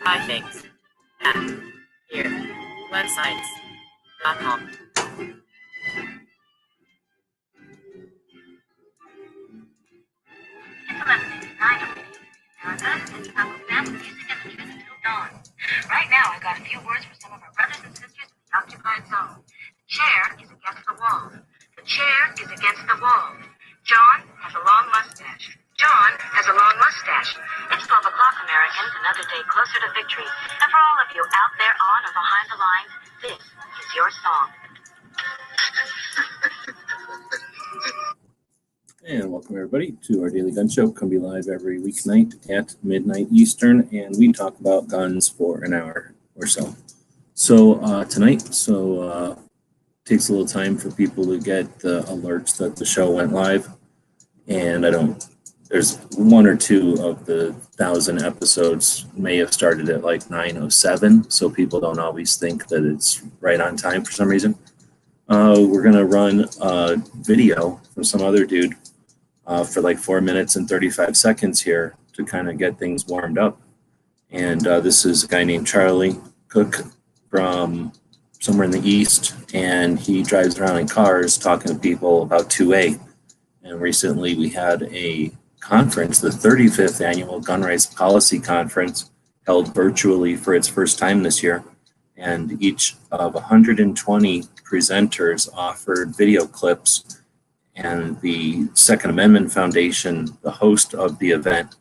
Buy things at here websites.com. Right now, I've got a few words for some of our brothers and sisters in the occupied zone. The chair is against the wall. The chair is against the wall. John has a long mustache. John has a long mustache. It's 12 o'clock, Americans, another day closer to victory. And for all of you out there on or behind the lines, this is your song. And welcome everybody to our Daily Gun Show. Come be live every weeknight at midnight Eastern, and we talk about guns for an hour or so. So tonight, takes a little time for people to get the alerts that the show went live, and there's one or two of the 1,000 episodes may have started at like 9:07, so people don't always think that it's right on time for some reason. We're gonna run a video from some other dude for like 4 minutes and 35 seconds here to kind of get things warmed up. And this is a guy named Charlie Cook from somewhere in the East, and he drives around in cars talking to people about 2A. And recently we had a conference, the 35th annual Gun Rights Policy Conference, held virtually for its first time this year. And each of 120 presenters offered video clips, and the Second Amendment Foundation, the host of the event,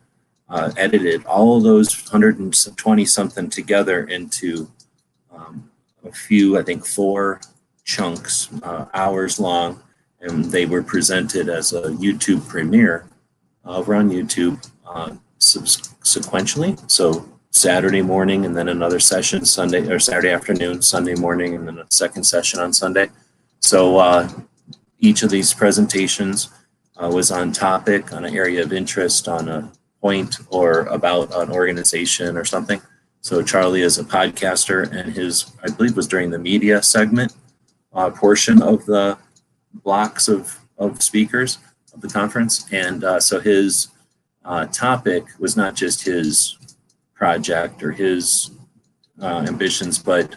edited all of those 120 something together into a few, I think 4 chunks, hours long, and they were presented as a YouTube premiere over on YouTube sequentially. So Saturday morning and then another session Sunday or Saturday afternoon, Sunday morning, and then a second session on Sunday. So each of these presentations was on topic, on an area of interest, on a point, or about an organization or something. So Charlie is a podcaster, and his, I believe, was during the media segment portion of the blocks of speakers of the conference. And so his topic was not just his project or his ambitions, but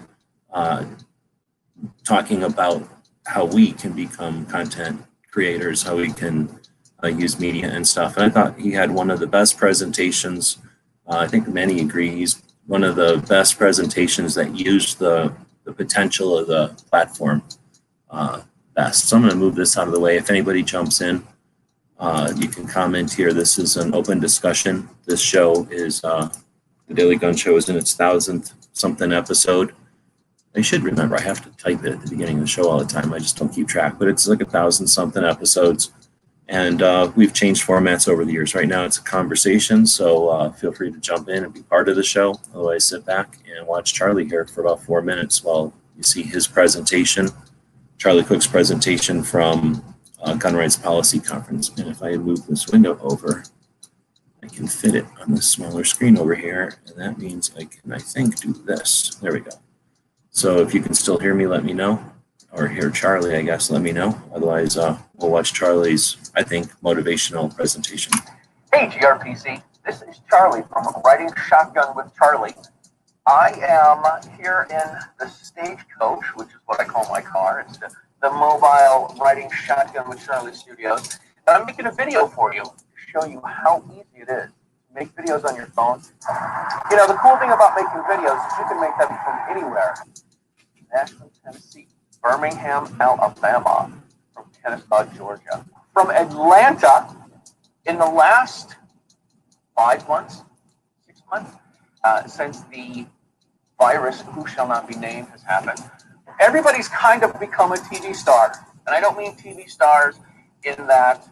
talking about how we can become content creators, how we can use media and stuff. And I thought he had one of the best presentations. I think many agree he's one of the best presentations that used the potential of the platform best. So I'm going to move this out of the way. If anybody jumps in, you can comment here. This is an open discussion. This show is, the Daily Gun Show is in its 1,000th something episode. I should remember, I have to type it at the beginning of the show all the time. I just don't keep track, but it's like 1,000 something episodes. And we've changed formats over the years. Right now it's a conversation, so feel free to jump in and be part of the show. Otherwise, sit back and watch Charlie here for about 4 minutes while you see his presentation, Charlie Cook's presentation from Gun Rights Policy Conference. And if I move this window over, I can fit it on this smaller screen over here. And that means I can, I think, do this. There we go. So if you can still hear me, let me know. Or hear Charlie, I guess, let me know. Otherwise, we'll watch Charlie's, I think, motivational presentation. Hey, GRPC. This is Charlie from Riding Shotgun with Charlie. I am here in the Stagecoach, which is what I call my car. It's the mobile Riding Shotgun with Charlie Studios. And I'm making a video for you to show you how easy it is to make videos on your phone. You know, the cool thing about making videos is you can make them from anywhere. Nashville, Tennessee, Birmingham, Alabama, from Kennesaw, Georgia, from Atlanta. In the last 5 months, 6 months, since the virus, who shall not be named, has happened, everybody's kind of become a TV star. And I don't mean TV stars in that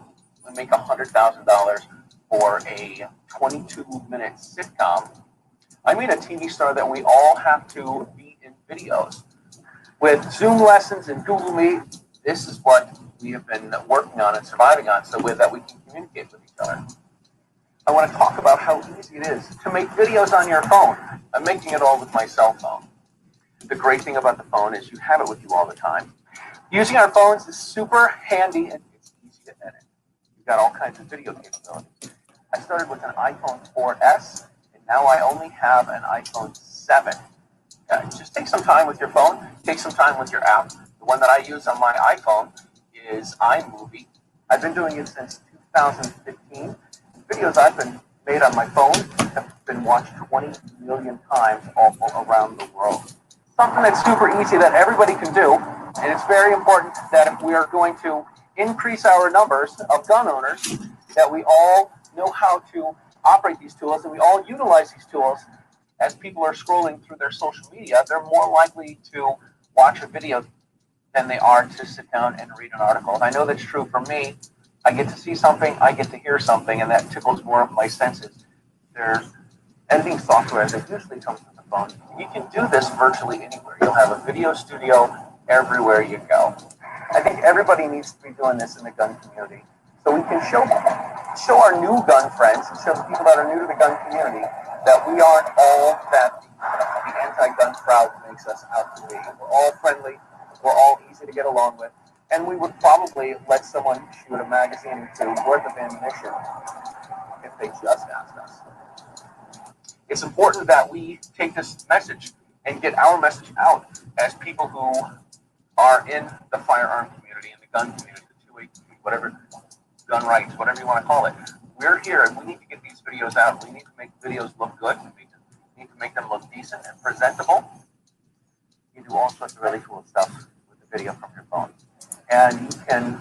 we make $100,000 for a 22-minute sitcom. I mean a TV star that we all have to be in videos. With Zoom lessons and Google Meet, this is what we have been working on and surviving on, so with that we can communicate with each other. I want to talk about how easy it is to make videos on your phone. I'm making it all with my cell phone. The great thing about the phone is you have it with you all the time. Using our phones is super handy and it's easy to edit. You've got all kinds of video capabilities. I started with an iPhone 4S, and Now I only have an iPhone 7. Just take some time with your phone. Take some time with your app. The one that I use on my iPhone is iMovie. I've been doing it since 2015. The videos I've been made on my phone have been watched 20 million times all around the world. Something that's super easy that everybody can do, and it's very important that if we are going to increase our numbers of gun owners, that we all know how to operate these tools and we all utilize these tools. As people are scrolling through their social media, they're more likely to watch a video than they are to sit down and read an article. And I know that's true for me. I get to see something, I get to hear something, and that tickles more of my senses. There's editing software that usually comes with the phone. You can do this virtually anywhere. You'll have a video studio everywhere you go. I think everybody needs to be doing this in the gun community. So we can show our new gun friends, and show the people that are new to the gun community, that we aren't all that the anti-gun crowd makes us out to be. We're all friendly, we're all easy to get along with, and we would probably let someone shoot a magazine or two worth of ammunition if they just asked us. It's important that we take this message and get our message out as people who are in the firearm community, in the gun community, the 2A, whatever, gun rights, whatever you want to call it. We're here and we need to get these videos out. We need to make videos look good. We need to make them look decent and presentable. You do all sorts of really cool stuff with the video from your phone. And you can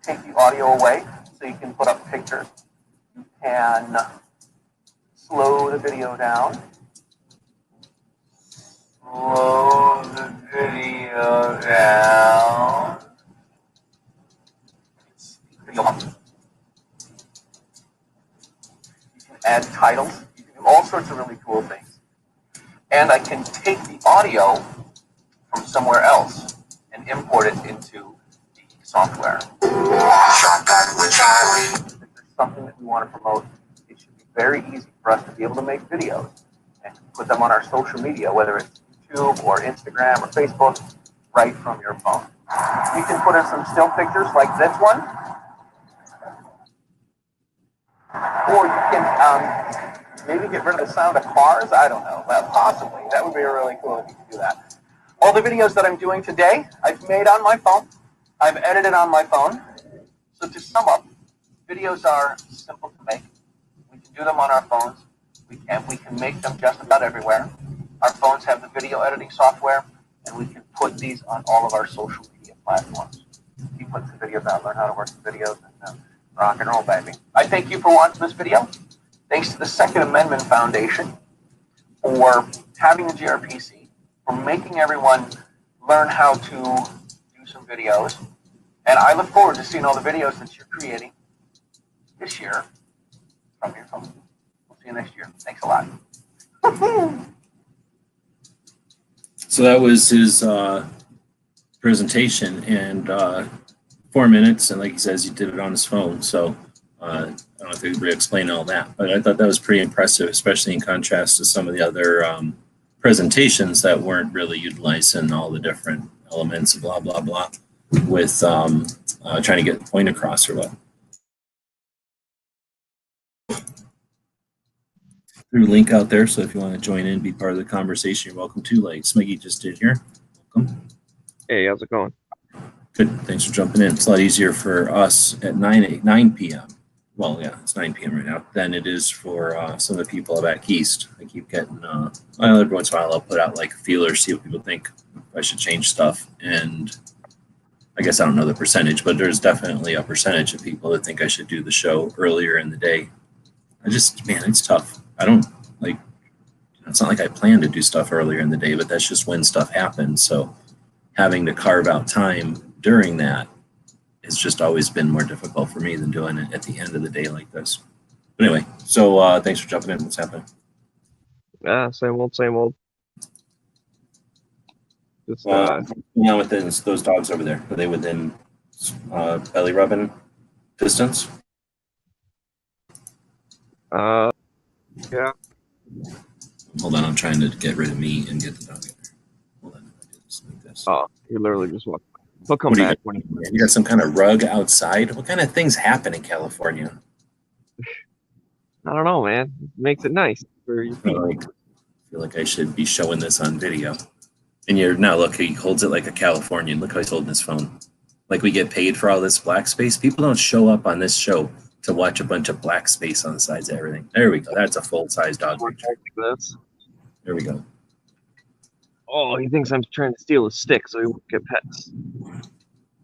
take the audio away so you can put up pictures. You can slow the video down. Slow the video down. Video up. You can add titles. You can do all sorts of really cool things. And I can take the audio from somewhere else and import it into the software. If there's something that we want to promote, it should be very easy for us to be able to make videos and put them on our social media, whether it's YouTube or Instagram or Facebook, right from your phone. You can put in some still pictures like this one, or you can maybe get rid of the sound of cars. I don't know, but possibly. That would be really cool if you could do that. All the videos that I'm doing today, I've made on my phone. I've edited on my phone. So to sum up, videos are simple to make. We can do them on our phones. We can make them just about everywhere. Our phones have the video editing software, and we can put these on all of our social media platforms. You put the videos out, learn how to work the videos, and rock and roll, baby. I thank you for watching this video. Thanks to the Second Amendment Foundation for having the GRPC, for making everyone learn how to do some videos. And I look forward to seeing all the videos that you're creating this year from your phone. We'll see you next year. Thanks a lot. So that was his presentation, and 4 minutes, and like he says, he did it on his phone. So I don't know if he would explain all that, but I thought that was pretty impressive, especially in contrast to some of the other presentations that weren't really utilizing all the different elements, blah, blah, blah, with trying to get the point across or what. Through link out there, so if you want to join in, be part of the conversation, you're welcome to, like Smiggy just did here. Welcome. Hey, how's it going? Good, thanks for jumping in. It's a lot easier for us at 9 p.m. Well, yeah, it's 9 p.m. right now, than it is for some of the people back east. I keep getting, well, every once in a while I'll put out like a feeler, see what people think, if I should change stuff. And I guess I don't know the percentage, but there's definitely a percentage of people that think I should do the show earlier in the day. Man, it's tough. I don't like, it's not like I plan to do stuff earlier in the day, but that's just when stuff happens. So having to carve out time during that has just always been more difficult for me than doing it at the end of the day like this. But anyway, so thanks for jumping in. What's happening? Same old, same old. Just what's going on with those dogs over there? Are they within belly rubbing distance? yeah. Hold on, I'm trying to get rid of me and get the dog in there. Hold on, I did this like this. Oh, he literally just walked. He'll come What do back you when got? You got some kind of rug outside? What kind of things happen in California? I don't know, man. It makes it nice for your I feet. feel like I should be showing this on video. And you're now look, he holds it like a Californian. Look how he's holding his phone. Like we get paid for all this black space. People don't show up on this show to watch a bunch of black space on the sides of everything. There we go. That's a full-size dog picture. Like this. There we go. Oh, he thinks I'm trying to steal his stick so he won't get pets.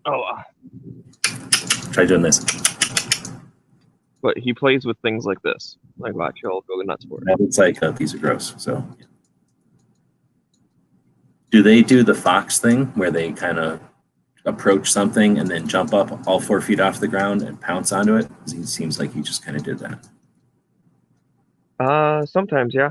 Oh, Try doing this. but he plays with things like this. Like, watch, he'll go nuts for it. That looks like a piece of gross. So, yeah. Do they do the fox thing where they kind of approach something and then jump up all 4 feet off the ground and pounce onto it? He seems like he just kind of did that. Sometimes, yeah.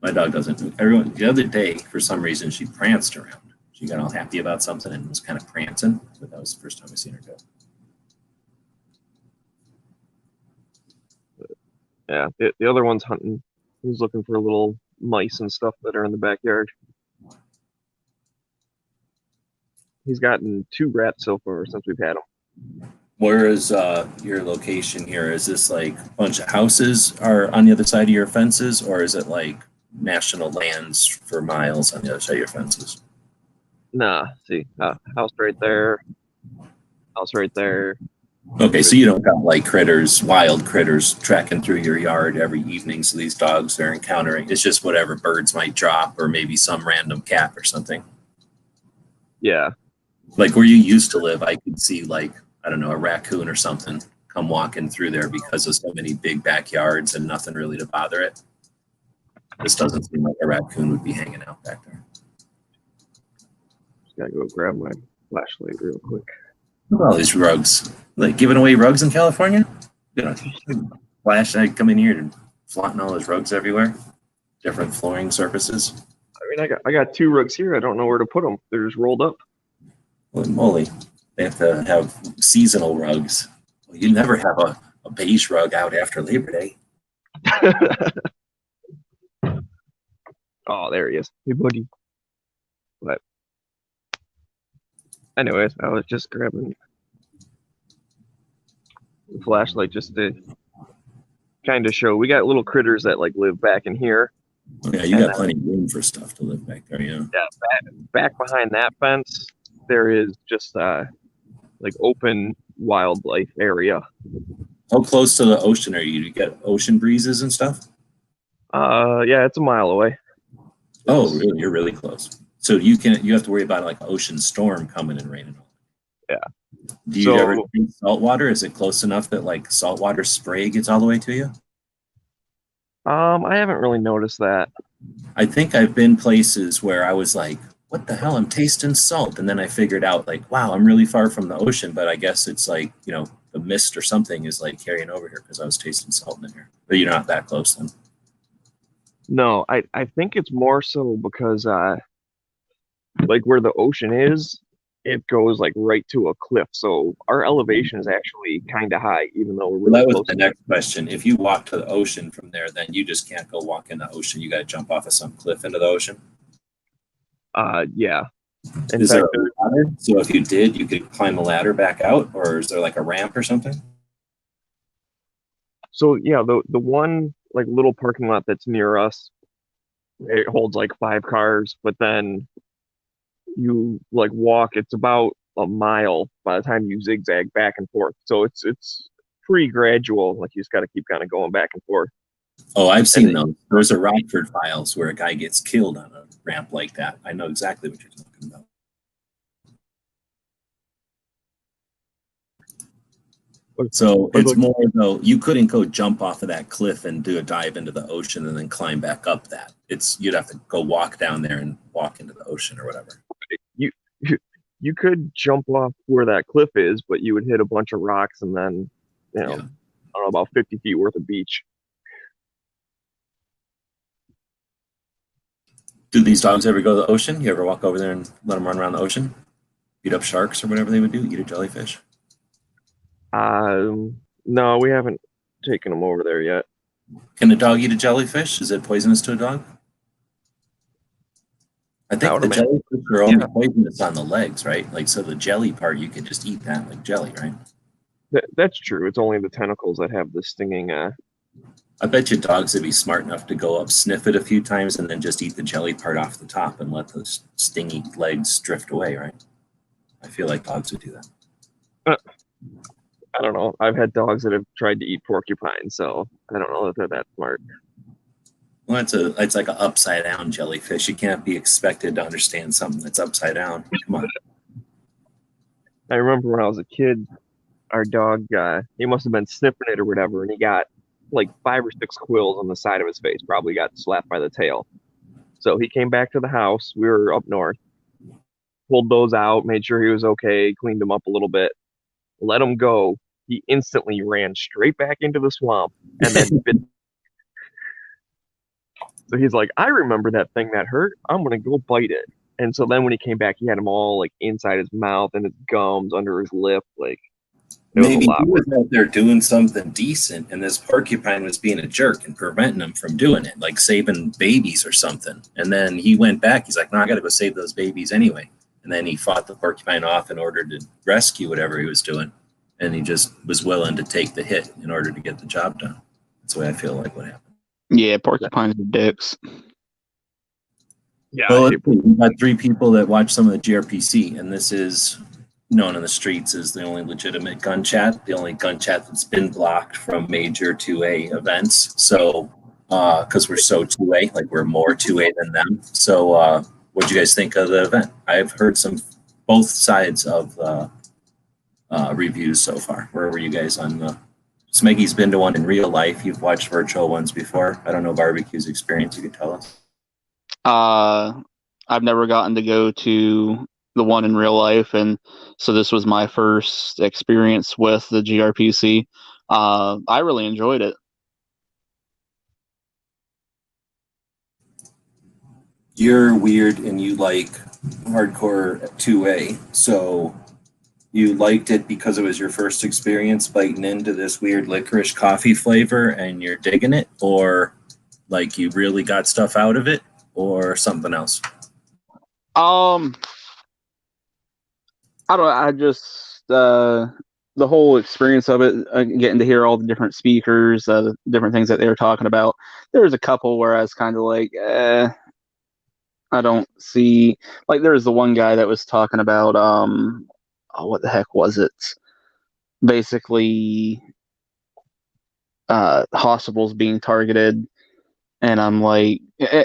My dog doesn't. Everyone, the other day, for some reason, she pranced around. She got all happy about something and was kind of prancing, but that was the first time I seen her go. Yeah, the other one's hunting. He's looking for little mice and stuff that are in the backyard. He's gotten 2 rats so far since we've had them. Where is your location here? Is this like a bunch of houses are on the other side of your fences, or is it like national lands for miles on the other side of your fences? Nah, see, house right there, house right there. Okay, so you don't got like critters, wild critters tracking through your yard every evening. So these dogs are encountering, it's just whatever birds might drop or maybe some random cat or something. Yeah, Like where you used to live, I could see like, I don't know, a raccoon or something come walking through there because of so many big backyards and nothing really to bother it. This doesn't seem like a raccoon would be hanging out back there. just gotta go grab my flashlight real quick. Look at all these rugs. Like giving away rugs in California? You know, flashlight come in here and flaunting all those rugs everywhere. Different flooring surfaces. I mean, I got 2 rugs here. I don't know where to put them. They're just rolled up. Holy moly. They have to have seasonal rugs. Well, you never have a beige rug out after Labor Day. Oh, there he is. Hey, buddy. But anyways, I was just grabbing the flashlight just to kind of show. We got little critters that like live back in here. Yeah, you got plenty of room for stuff to live back there, yeah. Yeah, back behind that fence, there is just like open wildlife area. How close to the ocean are you? Do you get ocean breezes and stuff? Yeah, it's a mile away. Oh, really? You're really close. So you have to worry about like an ocean storm coming and raining. Yeah. Do you ever drink salt water? Is it close enough that like saltwater spray gets all the way to you? I haven't really noticed that. I think I've been places where I was like, what the hell? I'm tasting salt. And then I figured out like, wow, I'm really far from the ocean, but I guess it's like, you know, the mist or something is like carrying over here because I was tasting salt in here. But you're not that close then. No, I think it's more so because like where the ocean is, it goes like right to a cliff. So our elevation is actually kind of high, even though we're really That was close. the next question. If you walk to the ocean from there, then you just can't go walk in the ocean. You got to jump off of some cliff into the ocean. Yeah. In Is fact, there a ladder? So if you did, you could climb a ladder back out, or is there like a ramp or something? so yeah, the one like little parking lot that's near us, it holds like 5 cars, but then you like walk, it's about a mile by the time you zigzag back and forth. So it's pretty gradual. Like you just got to keep kind of going back and forth. Oh, I've seen those. There's a Rockford Files where a guy gets killed on a ramp like that. I know exactly what you're talking about. So it's more though, you couldn't go jump off of that cliff and do a dive into the ocean and then climb back up that. You'd have to go walk down there and walk into the ocean or whatever. You could jump off where that cliff is, but you would hit a bunch of rocks and then, you know, Yeah. I don't know, about 50 feet worth of beach. Do these dogs ever go to the ocean? You ever walk over there and let them run around the ocean? Beat up sharks or whatever they would do? Eat a jellyfish? No, we haven't taken them over there yet. Can a dog eat a jellyfish? Is it poisonous to a dog? I think the jellyfish are only poisonous on the legs, right? Like, so the jelly part, you could just eat that like jelly, right? That's true. It's only the tentacles that have the stinging I bet you dogs would be smart enough to go up, sniff it a few times, and then just eat the jelly part off the top and let those stingy legs drift away, right? I feel like dogs would do that. I don't know. I've had dogs that have tried to eat porcupines, so I don't know if they're that smart. Well, it's like an upside down jellyfish. You can't be expected to understand something that's upside down. Come on. I remember when I was a kid, our dog, he must have been sniffing it or whatever, and he got like 5 or 6 quills on the side of his face. Probably got slapped by the tail. So he came back to the house. We were up north, pulled those out, made sure he was okay, cleaned him up a little bit, let him go. He instantly ran straight back into the swamp and then bit. So he's like, I remember that thing that hurt. I'm gonna go bite it. And so then when he came back, he had them all like inside his mouth and his gums, under his lip. Like it was Maybe a lot. he was out there doing something decent, and this porcupine was being a jerk and preventing him from doing it, like saving babies or something. And then he went back. He's like, no, I got to go save those babies anyway. And then he fought the porcupine off in order to rescue whatever he was doing. And he just was willing to take the hit in order to get the job done. That's the way I feel like what happened. Yeah, porcupines are dicks. Yeah, Well, we've got 3 people that watch some of the GRPC, and this is known in the streets as the only legitimate gun chat, the only gun chat that's been blocked from major 2A events. So, because we're so 2A, like we're more 2A than them. So, what do you guys think of the event? I've heard both sides of reviews so far. Where were you guys on the? Smeggy's been to one in real life. You've watched virtual ones before. I don't know barbecue's experience. You could tell us. I've never gotten to go to the one in real life, and so this was my first experience with the GRPC. I really enjoyed it. You're weird and you like hardcore 2A, so you liked it because it was your first experience biting into this weird licorice coffee flavor and you're digging it, or like you really got stuff out of it, or something else? I don't know. I just the whole experience of it, getting to hear all the different speakers, the different things that they were talking about. There was a couple where I was kind of like, I don't see. Like there was the one guy that was talking about, what the heck was it? Basically, hospitals being targeted. And I'm like,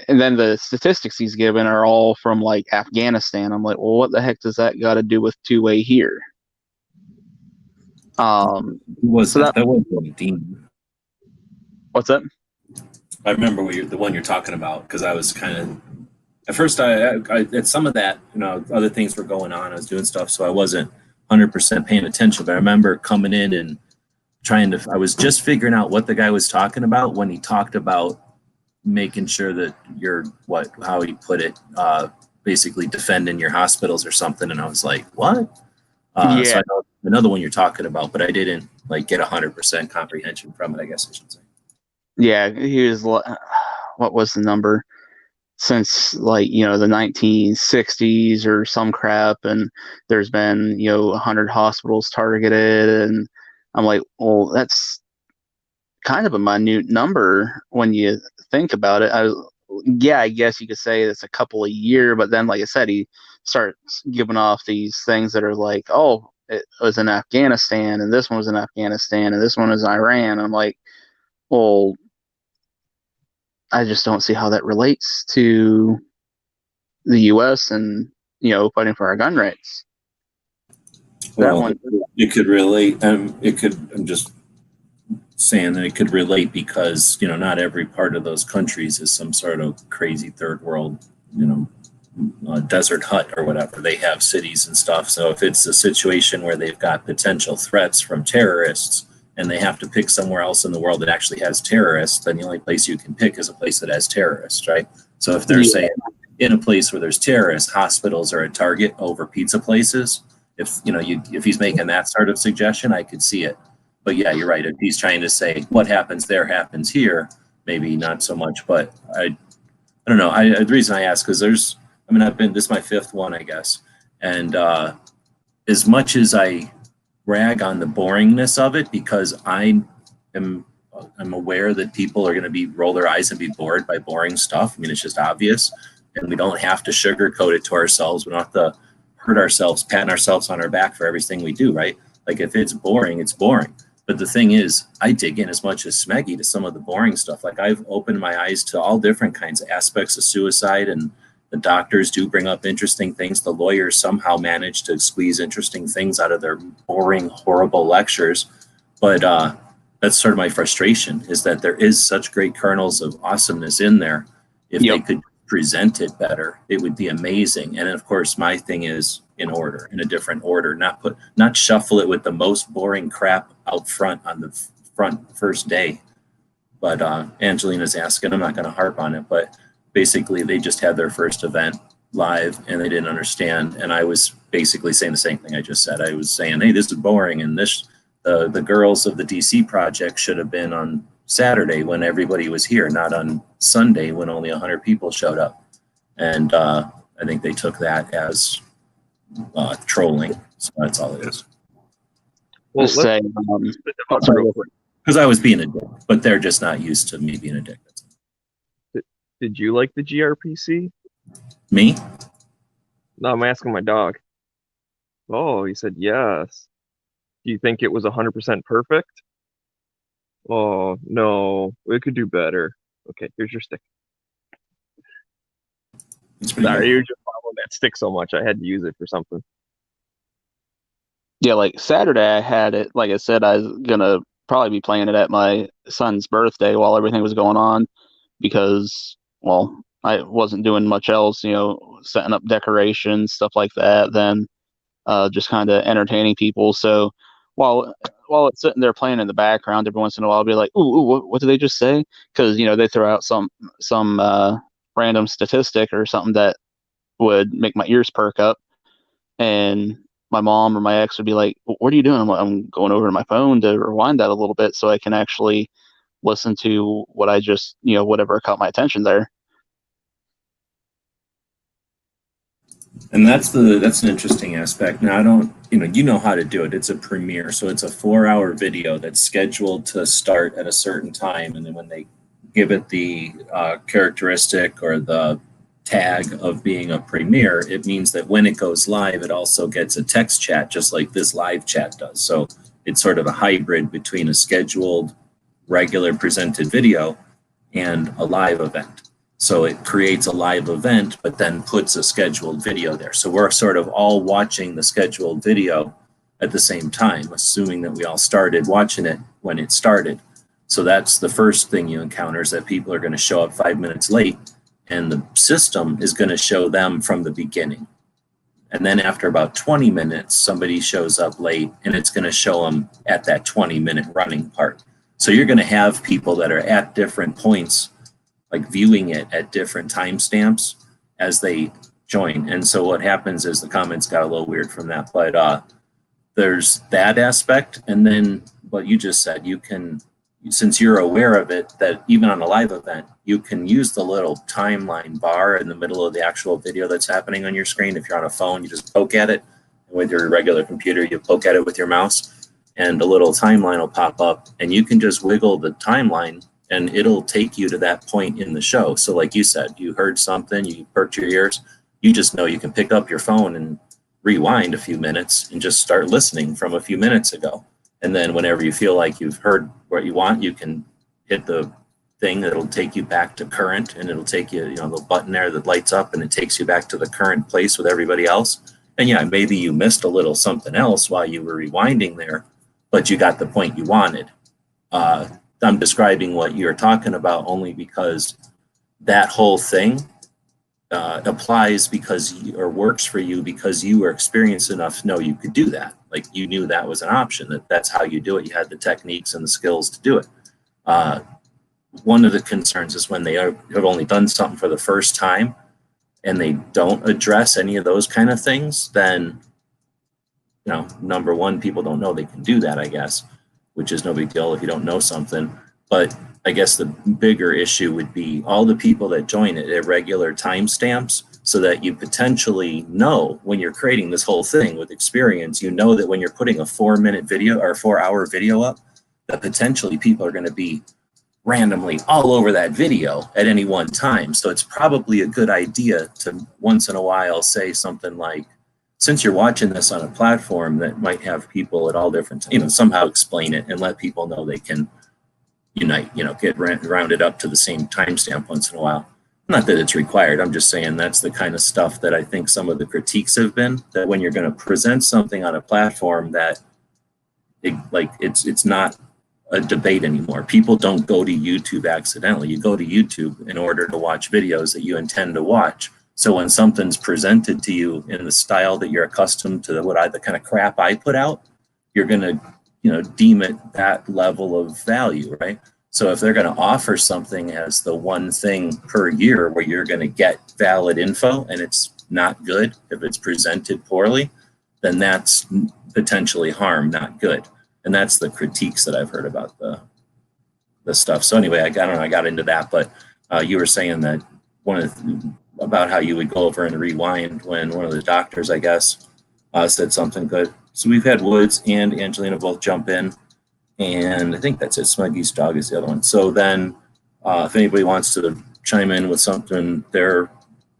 and then the statistics he's given are all from like Afghanistan. I'm like, well, what the heck does that got to do with 2A here? That was Dean. What's that? I remember the one you're talking about, because I was kind of at first I at some of that, other things were going on. I was doing stuff, so I wasn't 100% paying attention. But I remember coming in and I was just figuring out what the guy was talking about when he talked about making sure that how he put it, basically defending your hospitals or something. And I was like, what? Yeah. So I know another one you're talking about, but I didn't like get 100% comprehension from it, I guess I should say. Yeah, he was, what was the number? Since like, the 1960s or some crap, and there's been, 100 hospitals targeted, and I'm like, well, that's kind of a minute number when you think about it. I guess you could say it's a couple a year, but then, like I said, he starts giving off these things that are like, oh, it was in Afghanistan, and this one was in Afghanistan, and this one was in Iran. I'm like, well, I just don't see how that relates to the U.S. and, fighting for our gun rights. Well, it could relate. I'm just saying that it could relate because, not every part of those countries is some sort of crazy third world, desert hut or whatever. They have cities and stuff. So if it's a situation where they've got potential threats from terrorists and they have to pick somewhere else in the world that actually has terrorists, then the only place you can pick is a place that has terrorists, right? So if they're saying in a place where there's terrorists, hospitals are a target over pizza places, if he's making that sort of suggestion, I could see it. But yeah, you're right. If he's trying to say what happens there happens here, maybe not so much. But I don't know. The reason I ask because this is my 5th one, I guess. And as much as I rag on the boringness of it, because I am I'm aware that people are going to roll their eyes and be bored by boring stuff. I mean, it's just obvious, and we don't have to sugarcoat it to ourselves. We don't have to hurt ourselves, patting ourselves on our back for everything we do, right? Like if it's boring, it's boring. But the thing is, I dig in as much as Smeggy to some of the boring stuff. Like I've opened my eyes to all different kinds of aspects of suicide, and the doctors do bring up interesting things. The lawyers somehow manage to squeeze interesting things out of their boring, horrible lectures. But that's sort of my frustration, is that there is such great kernels of awesomeness in there. If they could present it better, it would be amazing. And of course, my thing is in order, in a different order, not shuffle it with the most boring crap out front on the first day. But Angelina's asking, I'm not going to harp on it, but basically they just had their first event live and they didn't understand. And I was basically saying the same thing I just said. I was saying, hey, this is boring, and the girls of the DC project should have been on Saturday when everybody was here, not on Sunday when only 100 people showed up. And I think they took that as trolling. So that's all it is. Well, Just say, because I was being a dick, but they're just not used to me being a dick. Did you like the GRPC? Me? No, I'm asking my dog. Oh, he said yes. Do you think it was 100% perfect? Oh, no, we could do better. Okay, here's your stick. Sorry, you're just following that stick so much. I had to use it for something. Yeah, like Saturday I had it. Like I said, I was gonna probably be playing it at my son's birthday while everything was going on, because, well, I wasn't doing much else, setting up decorations, stuff like that. Then just kind of entertaining people. So while it's sitting there playing in the background, every once in a while I'll be like, ooh, what did they just say? Because they throw out some random statistic or something that would make my ears perk up, and my mom or my ex would be like, what are you doing? I'm going over to my phone to rewind that a little bit so I can actually listen to what I just, whatever caught my attention there. And that's an interesting aspect. Now, I don't, you know how to do it. It's a premiere, so it's a 4-hour video that's scheduled to start at a certain time, and then when they give it the characteristic or the tag of being a premiere, it means that when it goes live, it also gets a text chat, just like this live chat does. So it's sort of a hybrid between a scheduled, regular presented video and a live event. So it creates a live event, but then puts a scheduled video there. So we're sort of all watching the scheduled video at the same time, assuming that we all started watching it when it started. So that's the first thing you encounter, is that people are going to show up 5 minutes late, and the system is going to show them from the beginning. And then after about 20 minutes, somebody shows up late, and it's going to show them at that 20-minute running part. So you're going to have people that are at different points, like viewing it at different timestamps as they join. And so what happens is, the comments got a little weird from that, but there's that aspect. And then what you just said, you can, since you're aware of it, that even on a live event, you can use the little timeline bar in the middle of the actual video that's happening on your screen. If you're on a phone, you just poke at it. And with your regular computer, you poke at it with your mouse, and a little timeline will pop up, and you can just wiggle the timeline and it'll take you to that point in the show. So like you said, you heard something, you perked your ears, you just know you can pick up your phone and rewind a few minutes and just start listening from a few minutes ago. And then whenever you feel like you've heard what you want, you can hit the thing that'll take you back to current, and it'll take you, the button there that lights up, and it takes you back to the current place with everybody else. And yeah, maybe you missed a little something else while you were rewinding there, but you got the point you wanted. I'm describing what you're talking about only because that whole thing applies or works for you because you were experienced enough to know you could do that. Like, you knew that was an option, that's how you do it. You had the techniques and the skills to do it. One of the concerns is when they have only done something for the first time and they don't address any of those kind of things, then, number one, people don't know they can do that, I guess, which is no big deal if you don't know something. But I guess the bigger issue would be all the people that join it at regular timestamps, so that you potentially know when you're creating this whole thing with experience, that when you're putting a 4-minute video or a 4-hour video up, that potentially people are going to be randomly all over that video at any one time. So it's probably a good idea to once in a while say something like, since you're watching this on a platform that might have people at all different, somehow explain it and let people know they can unite, get rounded up to the same timestamp once in a while. Not that it's required. I'm just saying that's the kind of stuff that I think some of the critiques have been, that when you're going to present something on a platform that it's not a debate anymore. People don't go to YouTube accidentally. You go to YouTube in order to watch videos that you intend to watch. So when something's presented to you in the style that you're accustomed to, the kind of crap I put out, you're going to, deem it that level of value, right? So if they're going to offer something as the one thing per year where you're going to get valid info and it's not good if it's presented poorly, then that's potentially harm, not good. And that's the critiques that I've heard about the stuff. So anyway, I got into that, but you were saying that about how you would go over and rewind when one of the doctors, I guess, said something good. So we've had Woods and Angelina both jump in, and I think that's it. Smuggy's dog is the other one. So then if anybody wants to chime in with something, their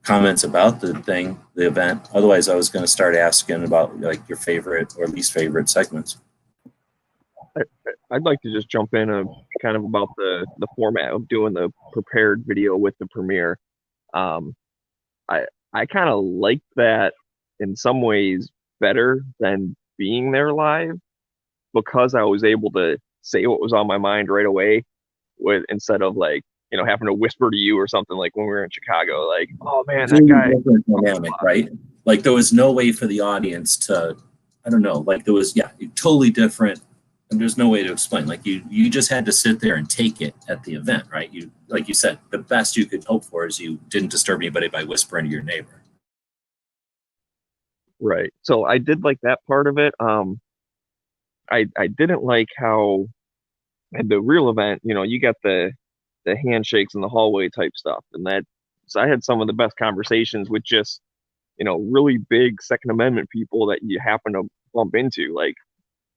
comments about the event. Otherwise, I was going to start asking about like your favorite or least favorite segments. I'd like to just jump in kind of about the format of doing the prepared video with the premiere. I kind of like that in some ways better than being there live, because I was able to say what was on my mind right away, instead of like, having to whisper to you or something, like when we were in Chicago, like, oh man, that guy. Dynamic, right? Like there was no way for the audience to, I don't know, like there was, totally different. And there's no way to explain. Like you just had to sit there and take it at the event, right? You, like you said, the best you could hope for is you didn't disturb anybody by whispering to your neighbor. Right. So I did like that part of it. I didn't like how at the real event, you got the handshakes in the hallway type stuff, and so I had some of the best conversations with just really big Second Amendment people that you happen to bump into. Like,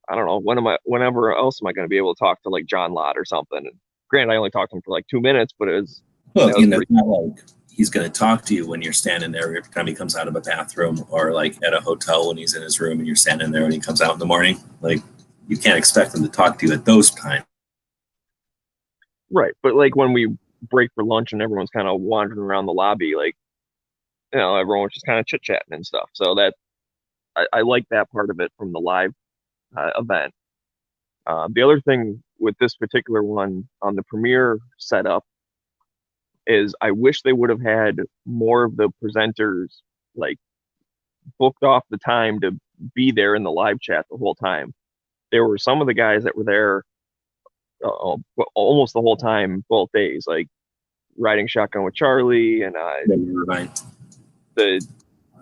I don't know, whenever else am I going to be able to talk to like John Lott or something? And granted, I only talked to him for like 2 minutes, but it was. Well, it's not like he's going to talk to you when you're standing there every time he comes out of a bathroom, or like at a hotel when he's in his room and you're standing there when he comes out in the morning. Like, you can't expect him to talk to you at those times. Right. But like when we break for lunch and everyone's kind of wandering around the lobby, like, everyone's just kind of chit chatting and stuff. So that I like that part of it from the live event. The other thing with this particular one on the premiere setup is I wish they would have had more of the presenters like booked off the time to be there in the live chat the whole time. There were some of the guys that were there almost the whole time, both days, like riding shotgun with Charlie and oh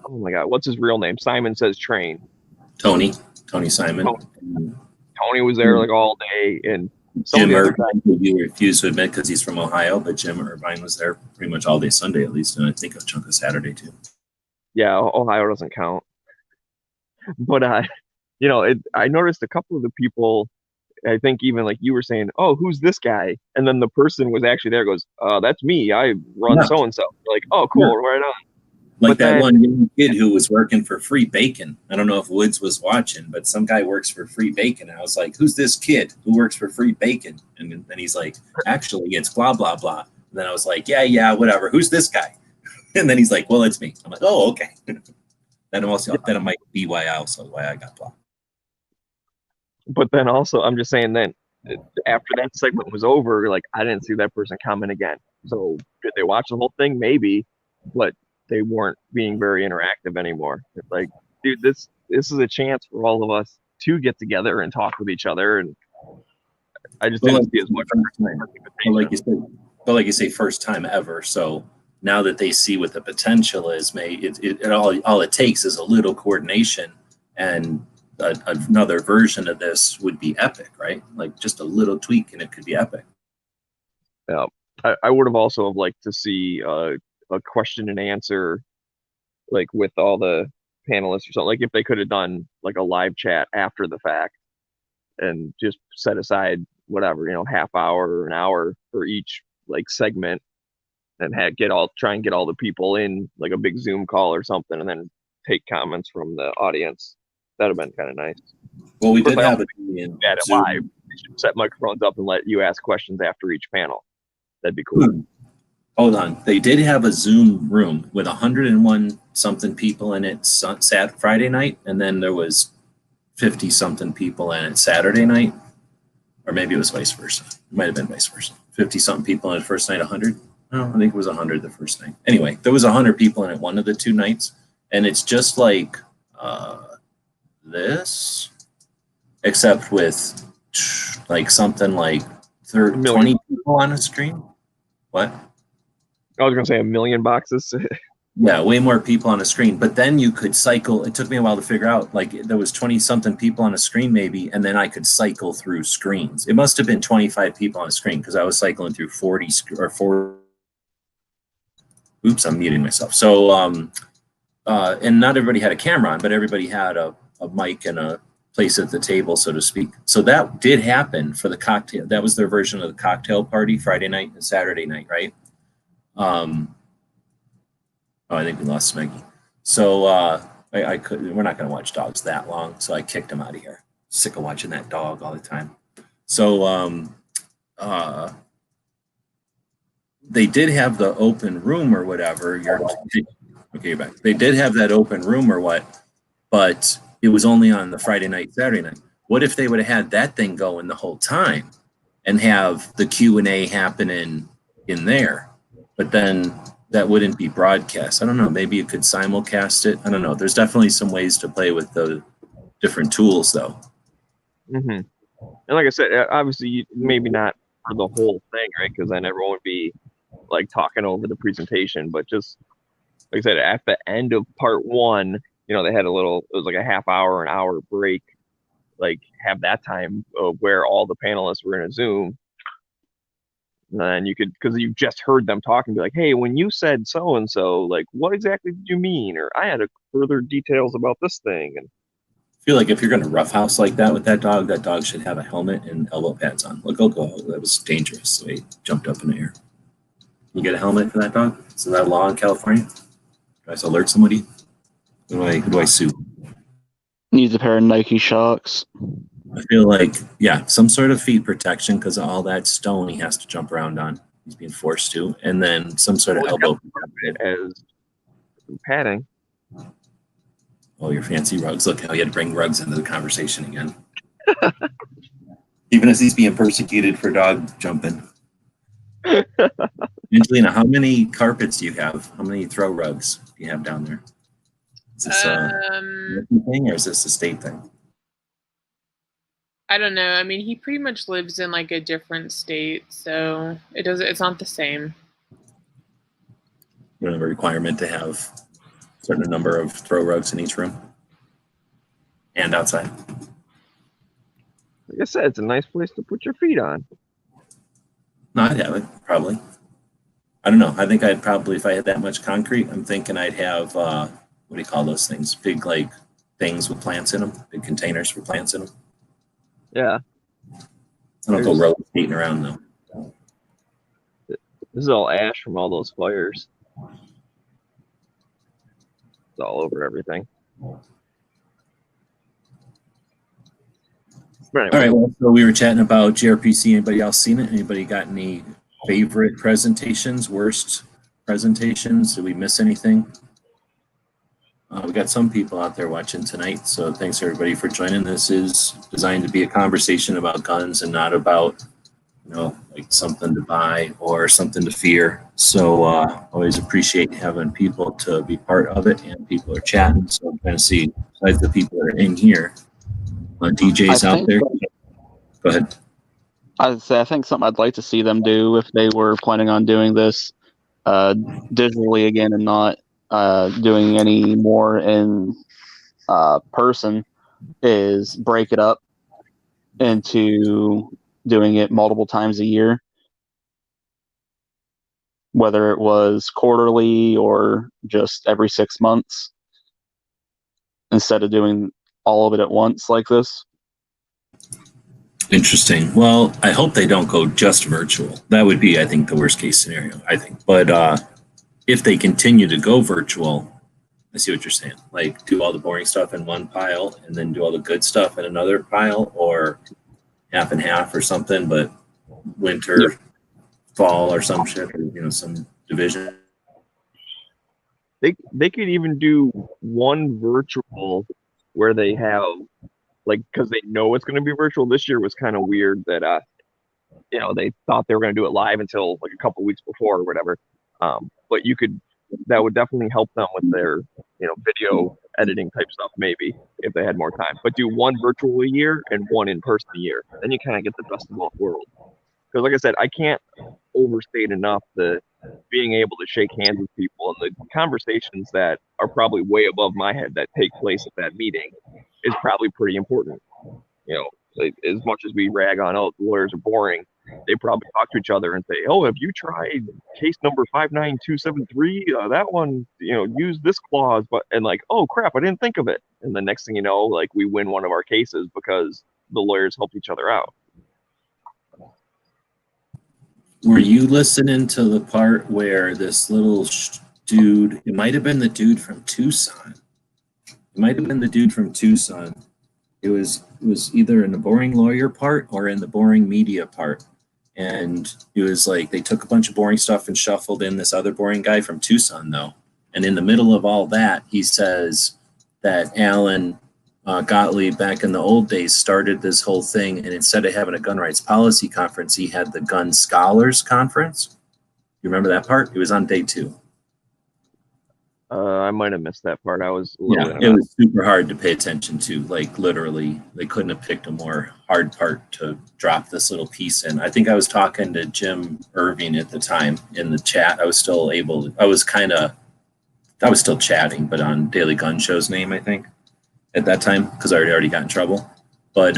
my god, what's his real name? Simon Says Train. Tony Simon. Tony was there like all day, and Jim Irvine, who you refuse to admit because he's from Ohio, but Jim Irvine was there pretty much all day Sunday at least, and I think a chunk of Saturday too. Yeah, Ohio doesn't count. But I noticed a couple of the people. I think even like you were saying, oh, who's this guy? And then the person was actually there, goes, that's me. I run so and so. Like, oh, cool, right on. Like but that one young kid who was working for free bacon. I don't know if Woods was watching, but some guy works for free bacon. And I was like, who's this kid who works for free bacon? And then he's like, actually, it's blah, blah, blah. And then I was like, yeah, whatever. Who's this guy? And then he's like, well, it's me. I'm like, oh, okay. Then it might be why I got blocked. But then also, I'm just saying that after that segment was over, like, I didn't see that person comment again. So did they watch the whole thing? Maybe, but they weren't being very interactive anymore. It's like, dude, this is a chance for all of us to get together and talk with each other. And I just didn't see as much. But like you say, first time ever. So now that they see what the potential is, all it takes is a little coordination, and another version of this would be epic, right? Like just a little tweak and it could be epic. Yeah, I would have also liked to see a question and answer, like with all the panelists or something. Like if they could have done like a live chat after the fact and just set aside whatever, half hour or an hour for each like segment, and try and get all the people in like a big Zoom call or something, and then take comments from the audience. That'd have been kind of nice. Well, we did I have don't it in at it Zoom. live. They should set microphones up and let you ask questions after each panel. That'd be cool. Hold on. They did have a Zoom room with 101 something people in it Friday night, and then there was 50 something people in it Saturday night, or maybe it was vice versa. It might have been vice versa. 50 something people in it first night, 100. No, I think it was 100 the first night. Anyway, there was 100 people in it one of the 2 nights, and it's just like this, except with like something like 20 people on a screen. What? I was gonna say 1 million boxes. Yeah, way more people on a screen. But then you could cycle. It took me a while to figure out. Like there was 20 something people on a screen, maybe, and then I could cycle through screens. It must have been 25 people on a screen because I was cycling through 40 or 4. Oops, I'm muting myself. So, and not everybody had a camera on, but everybody had a mic and a place at the table, so to speak. So that did happen for the cocktail. That was their version of the cocktail party Friday night and Saturday night, right? Oh, I think we lost Smeggy. So I could. We're not going to watch dogs that long, so I kicked him out of here. Sick of watching that dog all the time. So they did have the open room or whatever. Okay, you're back. They did have that open room or what, but it was only on the Friday night, Saturday night. What if they would have had that thing going the whole time and have the Q&A happening in there, but then that wouldn't be broadcast? I don't know. Maybe you could simulcast it. I don't know. There's definitely some ways to play with the different tools, though. Mm-hmm. And like I said, obviously, maybe not for the whole thing, right? Because then everyone would be like talking over the presentation. But just like I said, at the end of part 1, they had it was like a half hour, an hour break. Like have that time where all the panelists were in a Zoom. And then you could, because you just heard them talking, be like, hey, when you said so and so, like, what exactly did you mean? Or I had further details about this thing. And I feel like if you're going to roughhouse like that with that dog should have a helmet and elbow pads on. Look, that was dangerous. So he jumped up in the air. You get a helmet for that dog? Is that law in California? Do I have to alert somebody? Who do I sue? Needs a pair of Nike shocks. I feel like, yeah, some sort of feet protection because of all that stone he has to jump around on. He's being forced to. And then some sort of elbow protection. As padding. Oh, your fancy rugs. Look how he had to bring rugs into the conversation again. Even as he's being persecuted for dog jumping. Angelina, how many carpets do you have? How many throw rugs do you have down there? Is this a thing or is this a state thing? I don't know. I mean, he pretty much lives in like a different state, so it's not the same. You don't have a requirement to have a certain number of throw rugs in each room and outside. Like I said, it's a nice place to put your feet on. No, I'd have it, probably. I don't know. I think I'd probably, if I had that much concrete, I'm thinking I'd have, what do you call those things? Big, like, things with plants in them, big containers for plants in them. Yeah. I don't go rotating around, though. This is all ash from all those fires. It's all over everything. Anyway. All right, well, so we were chatting about GRPC. Anybody else seen it? Anybody got any favorite presentations, worst presentations? Did we miss anything? We got some people out there watching tonight, so thanks everybody for joining. This is designed to be a conversation about guns and not about, like something to buy or something to fear. So always appreciate having people to be part of it, and people are chatting. So I'm trying to see, besides the people that are in here, DJs out there. Go ahead. I think something I'd like to see them do if they were planning on doing this digitally again and not doing any more in person is break it up into doing it multiple times a year, whether it was quarterly or just every 6 months, instead of doing all of it at once like this. Interesting. Well, I hope they don't go just virtual. That would be, I think, the worst case scenario, I think. But if they continue to go virtual, I see what you're saying. Like do all the boring stuff in one pile and then do all the good stuff in another pile, or half and half or something, but winter, Yep. fall or some shit, or some division. They could even do one virtual where they have like because they know it's going to be virtual. This year was kind of weird that they thought they were going to do it live until like a couple weeks before or whatever. But that would definitely help them with their video editing type stuff maybe if they had more time. But do one virtual a year and one in person a year, then you kind of get the best of both worlds. Because like I said, I can't overstate enough the being able to shake hands with people and the conversations that are probably way above my head that take place at that meeting is probably pretty important. Like, as much as we rag on, oh, the lawyers are boring, they probably talk to each other and say, oh, have you tried case number 59273? That one, use this clause, and like, oh crap, I didn't think of it. And the next thing you know, like we win one of our cases because the lawyers helped each other out. Were you listening to the part where this little dude, it might have been the dude from Tucson. It was either in the boring lawyer part or in the boring media part. And it was like they took a bunch of boring stuff and shuffled in this other boring guy from Tucson, though. And in the middle of all that, he says that Alan Gottlieb back in the old days started this whole thing, and instead of having a gun rights policy conference, he had the gun scholars conference. You remember that part? It was on day 2. I might have missed that part. I was it was super hard to pay attention to. Like literally, they couldn't have picked a more hard part to drop this little piece in. I think I was talking to Jim Irving at the time in the chat. I was still chatting, but on Daily Gun Show's name, I think, at that time, because I already got in trouble. But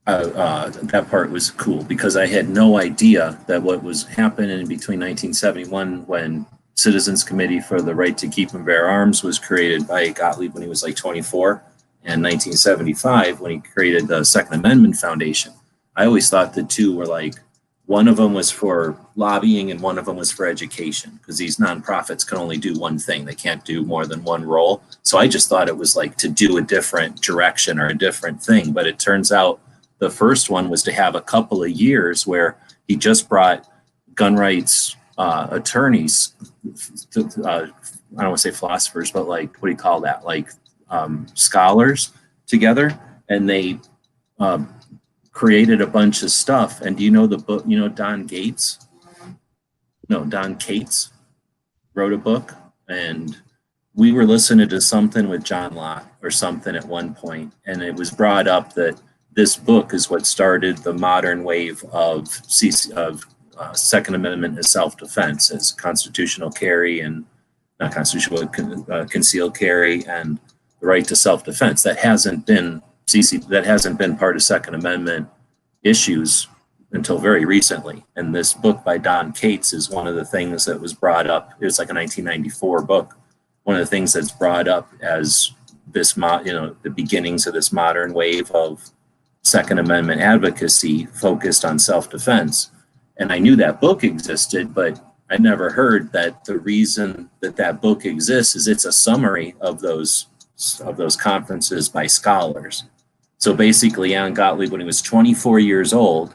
that part was cool because I had no idea that what was happening between 1971 when Citizens Committee for the Right to Keep and Bear Arms was created by Gottlieb when he was like 24, and 1975 when he created the Second Amendment Foundation. I always thought the two were like, one of them was for lobbying and one of them was for education, because these nonprofits can only do one thing. They can't do more than one role. So I just thought it was like to do a different direction or a different thing. But it turns out the first one was to have a couple of years where he just brought gun rights attorneys, I don't want to say philosophers, but like, what do you call that? Like scholars together, and they created a bunch of stuff. And do you know the book, Don Cates wrote a book, and we were listening to something with John Locke or something at one point, and it was brought up that this book is what started the modern wave of Second Amendment as self-defense, as constitutional carry and not constitutional, concealed carry, and the right to self-defense. That hasn't been part of Second Amendment issues until very recently. And this book by Don Cates is one of the things that was brought up. It was like a 1994 book. One of the things that's brought up as this, the beginnings of this modern wave of Second Amendment advocacy focused on self-defense. And I knew that book existed, but I never heard that the reason that book exists is it's a summary of those conferences by scholars. So basically, Alan Gottlieb, when he was 24 years old,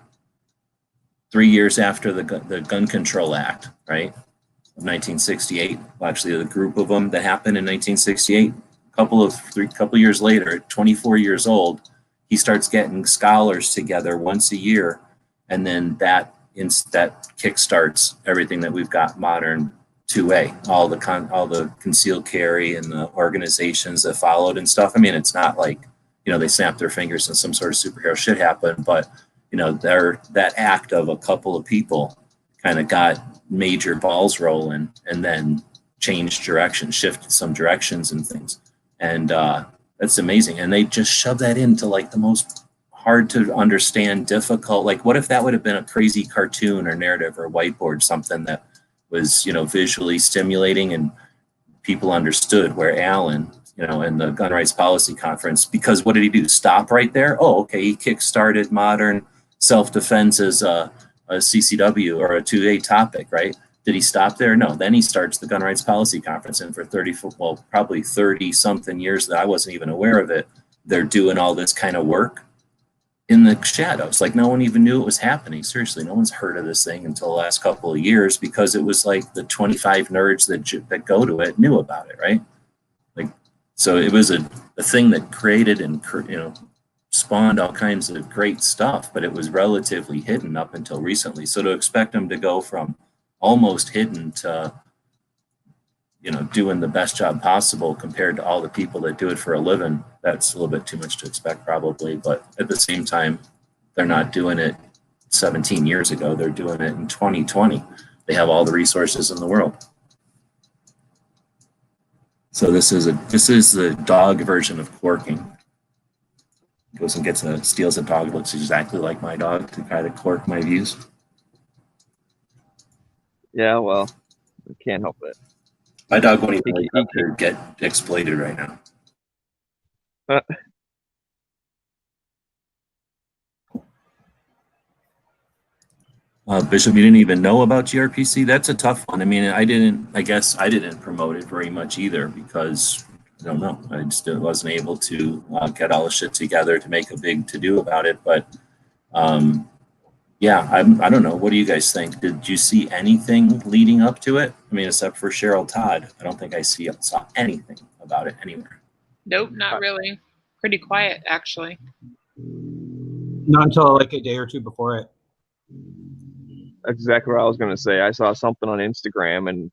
3 years after the Gun Control Act, right, of 1968, well, actually the group of them that happened in 1968, a couple years later, at 24 years old, he starts getting scholars together once a year, and then that kickstarts everything that we've got modern 2A, all the concealed carry and the organizations that followed and stuff. I mean, it's not like, they snapped their fingers and some sort of superhero shit happened, but that act of a couple of people kind of got major balls rolling and then changed direction, shifted some directions and things. And that's amazing. And they just shoved that into like the most hard to understand, difficult. Like, what if that would have been a crazy cartoon or narrative or whiteboard, something that was, visually stimulating and people understood, where Alan in the gun rights policy conference, because what did he do? Stop right there? Oh, okay, he kick-started modern self-defense as a CCW or a 2A topic, right? Did he stop there? No. Then he starts the gun rights policy conference, and for probably 30 something years that I wasn't even aware of it, they're doing all this kind of work in the shadows. Like, no one even knew it was happening. Seriously, no one's heard of this thing until the last couple of years, because it was like the 25 nerds that go to it knew about it, right? Like, so it was a thing that created and spawned all kinds of great stuff, but it was relatively hidden up until recently. So to expect them to go from almost hidden to doing the best job possible compared to all the people that do it for a living, that's a little bit too much to expect probably. But at the same time, they're not doing it 17 years ago. They're doing it in 2020. They have all the resources in the world. So this is the dog version of quirking. Goes and steals a dog that looks exactly like my dog to try to quirk my views. Yeah, well, I can't help it. My dog won't even get exploited right now. Bishop, you didn't even know about GRPC? That's a tough one. I mean, I guess I didn't promote it very much either, because I don't know. I just wasn't able to get all the shit together to make a big to-do about it. But yeah, I don't know. What do you guys think? Did you see anything leading up to it? I mean, except for Cheryl Todd, I don't think I saw anything about it anywhere. Nope, not really. Pretty quiet, actually. Not until like a day or two before it. That's exactly what I was going to say. I saw something on Instagram, and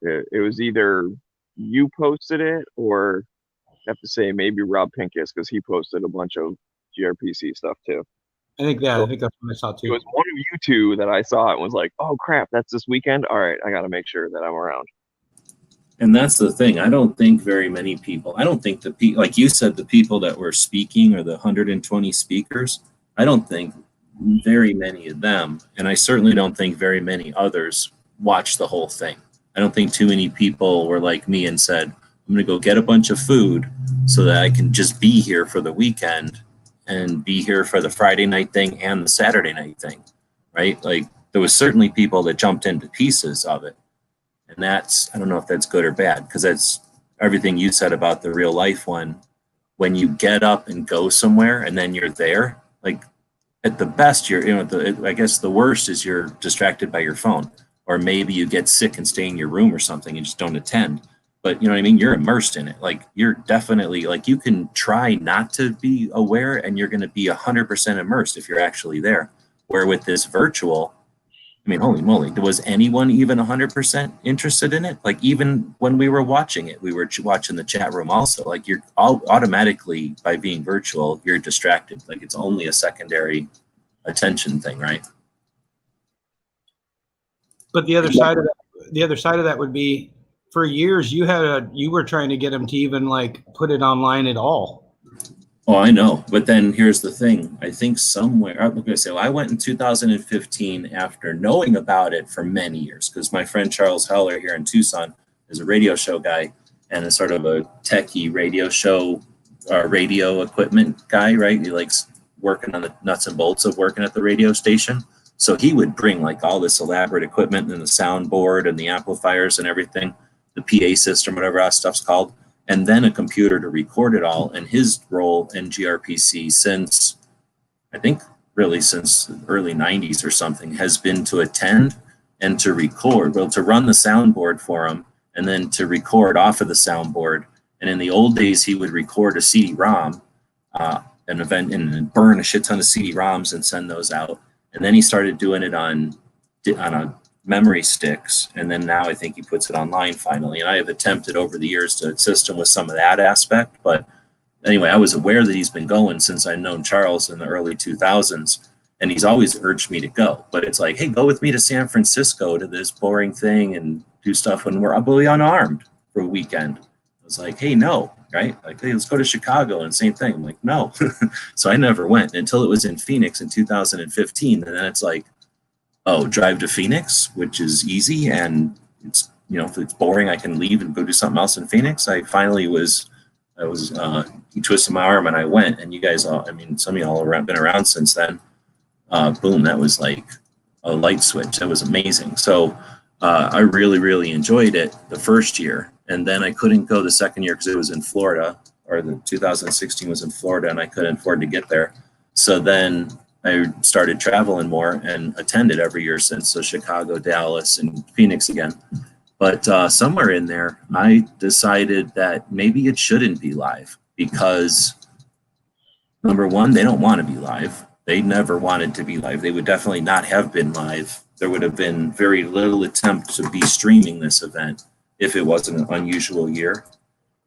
it was either you posted it, or I have to say maybe Rob Pincus, because he posted a bunch of GRPC stuff too. I think that's what I saw too. It was one of you two that I saw it and was like, oh crap, that's this weekend? All right, I got to make sure that I'm around. And that's the thing. I don't think very many people, I don't think like you said, the people that were speaking, or the 120 speakers, I don't think very many of them, and I certainly don't think very many others, watched the whole thing. I don't think too many people were like me and said, I'm going to go get a bunch of food so that I can just be here for the weekend and be here for the Friday night thing and the Saturday night thing, right? Like, there was certainly people that jumped into pieces of it. And that's, I don't know if that's good or bad, because that's everything you said about the real life one. When you get up and go somewhere and then you're there, like, at the best, I guess the worst is you're distracted by your phone, or maybe you get sick and stay in your room or something and just don't attend. But you know what I mean? You're immersed in it. Like, you're definitely, like, you can try not to be aware and you're going to be 100% immersed if you're actually there. Where with this virtual, I mean, holy moly, was anyone even 100% interested in it? Like, even when we were watching it, we were watching the chat room also. Like, you're all automatically, by being virtual, you're distracted. Like, it's only a secondary attention thing, right? But the other side of that would be, for years you were trying to get them to even like put it online at all. Oh, I know. But then here's the thing. I think somewhere, I'm going to say, well, I went in 2015 after knowing about it for many years, because my friend Charles Heller here in Tucson is a radio show guy and is sort of a techie radio show, radio equipment guy, right? He likes working on the nuts and bolts of working at the radio station. So he would bring like all this elaborate equipment and the soundboard and the amplifiers and everything, the PA system, whatever that stuff's called, and then a computer to record it all. And his role in GRPC since, I think really since the early 90s or something, has been to attend and to record, well, to run the soundboard for him, and then to record off of the soundboard. And in the old days, he would record a CD-ROM, an event, and burn a shit ton of CD-ROMs and send those out. And then he started doing it on a memory sticks, and then now I think he puts it online finally. And I have attempted over the years to assist him with some of that aspect, but anyway, I was aware that he's been going since I've known Charles in the early 2000s, and he's always urged me to go. But it's like, hey, go with me to San Francisco to this boring thing and do stuff when we're probably unarmed for a weekend. I was like, hey, no, right? Like, hey, let's go to Chicago, and same thing. I'm like, no. So I never went until it was in Phoenix in 2015, and then it's like, oh, drive to Phoenix, which is easy, and it's if it's boring, I can leave and go do something else in Phoenix. I finally he twisted my arm and I went, and you guys all, some of y'all have been around since then. Boom, that was like a light switch. That was amazing. So I really, really enjoyed it the first year, and then I couldn't go the second year because it was in Florida, or the 2016 was in Florida, and I couldn't afford to get there. So then I started traveling more and attended every year since, so Chicago, Dallas, and Phoenix again. But somewhere in there, I decided that maybe it shouldn't be live because, number one, they don't want to be live. They never wanted to be live. They would definitely not have been live. There would have been very little attempt to be streaming this event if it wasn't an unusual year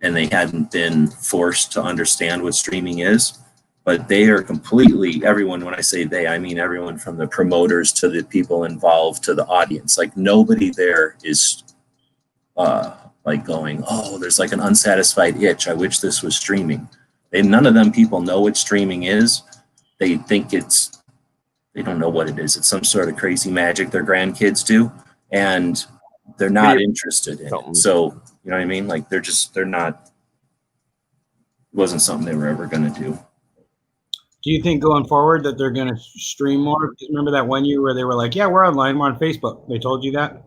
and they hadn't been forced to understand what streaming is. But they are completely, everyone, when I say they, I mean everyone from the promoters to the people involved to the audience. Like, nobody there is like going, oh, there's like an unsatisfied itch. I wish this was streaming. None of them people know what streaming is. They think they don't know what it is. It's some sort of crazy magic their grandkids do, and they're not interested in it. So, you know what I mean? Like, they're not, it wasn't something they were ever going to do. Do you think going forward that they're going to stream more? Because remember that one year where they were like, yeah, we're online, we're on Facebook. They told you that?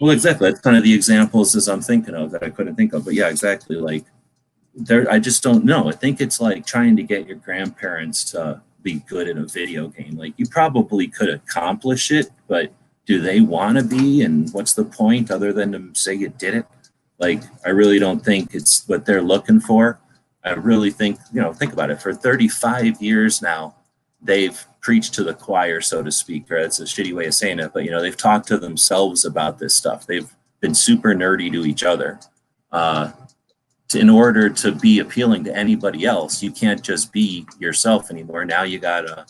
Well, exactly. That's kind of the examples as I'm thinking of that I couldn't think of. But yeah, exactly. Like, I just don't know. I think it's like trying to get your grandparents to be good at a video game. Like, you probably could accomplish it, but do they want to be? And what's the point other than to say you did it? Like, I really don't think it's what they're looking for. I really think, think about it. For 35 years now, they've preached to the choir, so to speak, or that's a shitty way of saying it, but, they've talked to themselves about this stuff. They've been super nerdy to each other. In order to be appealing to anybody else, you can't just be yourself anymore. Now you gotta,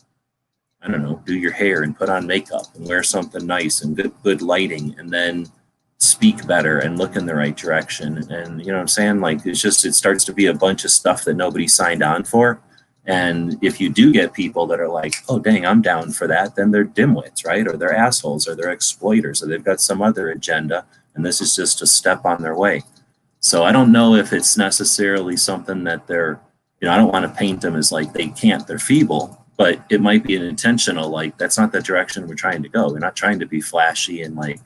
I don't know, do your hair and put on makeup and wear something nice and good lighting, and then speak better and look in the right direction. And you know what I'm saying? Like, it starts to be a bunch of stuff that nobody signed on for. And if you do get people that are like, oh, dang, I'm down for that, then they're dimwits, right? Or they're assholes, or they're exploiters, or they've got some other agenda, and this is just a step on their way. So I don't know if it's necessarily something that they're, I don't want to paint them as like they can't, they're feeble, but it might be an intentional, like, that's not the direction we're trying to go. We're not trying to be flashy and like,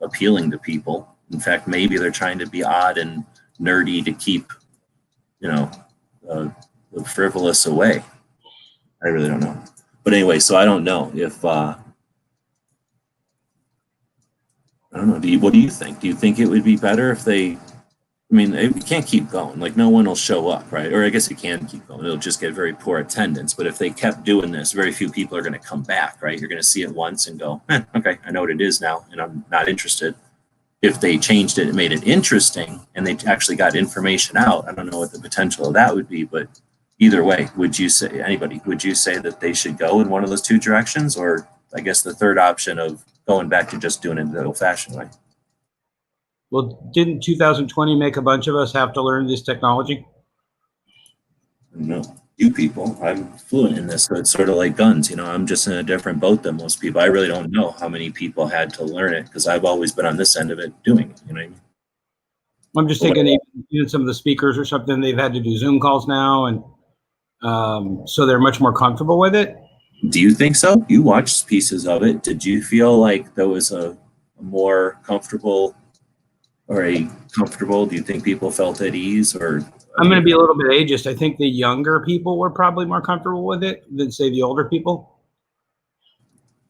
appealing to people. In fact, maybe they're trying to be odd and nerdy to keep, the frivolous away. I really don't know. But anyway, so I don't know if, I don't know. What do you think? Do you think it would be better if they, it can't keep going. Like, no one will show up, right? Or I guess it can keep going. It'll just get very poor attendance. But if they kept doing this, very few people are going to come back, right? You're going to see it once and go, okay, I know what it is now, and I'm not interested. If they changed it and made it interesting and they actually got information out, I don't know what the potential of that would be. But either way, would you say that they should go in one of those two directions? Or I guess the third option of going back to just doing it the old-fashioned way? Well, didn't 2020 make a bunch of us have to learn this technology? No, you people. I'm fluent in this, so it's sort of like guns. I'm just in a different boat than most people. I really don't know how many people had to learn it because I've always been on this end of it doing it. You know what I mean? I'm just thinking even some of the speakers or something, they've had to do Zoom calls now, and so they're much more comfortable with it. Do you think so? You watched pieces of it. Did you feel like there was a more comfortable, do you think people felt at ease? Or I'm going to be a little bit ageist. I think the younger people were probably more comfortable with it than, say, the older people.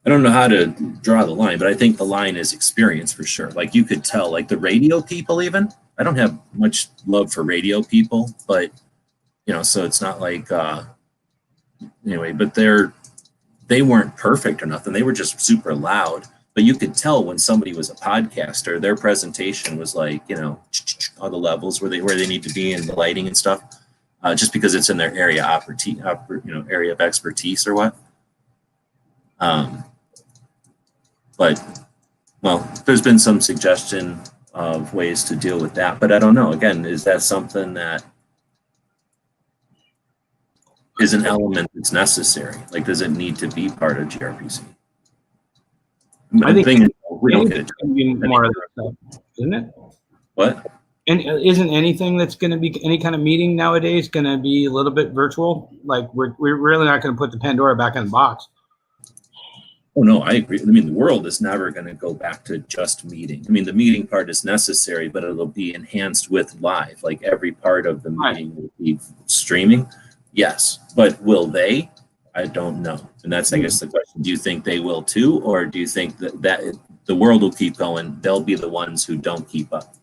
I don't know how to draw the line, but I think the line is experience for sure. Like, you could tell, like the radio people even. I don't have much love for radio people, but, so it's not like, anyway, but they weren't perfect or nothing. They were just super loud. But you could tell when somebody was a podcaster, their presentation was like, all the levels where they need to be and the lighting and stuff, just because it's in their area of expertise or what. But, well, there's been some suggestion of ways to deal with that, but I don't know. Again, is that something that is an element that's necessary? Like, does it need to be part of GRPC? I think we don't get it. Anything's gonna be more of that stuff, isn't it? What? And isn't anything that's going to be any kind of meeting nowadays going to be a little bit virtual? Like we're really not going to put the Pandora back in the box. Oh, no, I agree. I mean, the world is never going to go back to just meeting. I mean, the meeting part is necessary, but it'll be enhanced with live. Like every part of the meeting will be streaming. Yes, but will they? I don't know. And that's, I guess, the question. Do you think they will too? Or do you think that the world will keep going? They'll be the ones who don't keep up.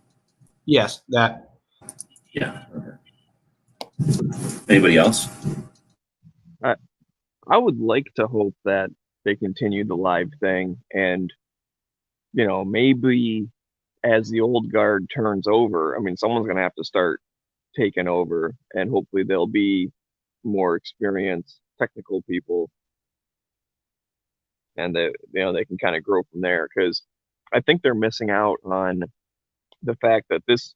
Yes, that. Yeah. Anybody else? I would like to hope that they continue the live thing, and maybe as the old guard turns over, I mean, someone's going to have to start taking over, and hopefully there'll be more experienced technical people, and they can kind of grow from there, because I think they're missing out on the fact that this.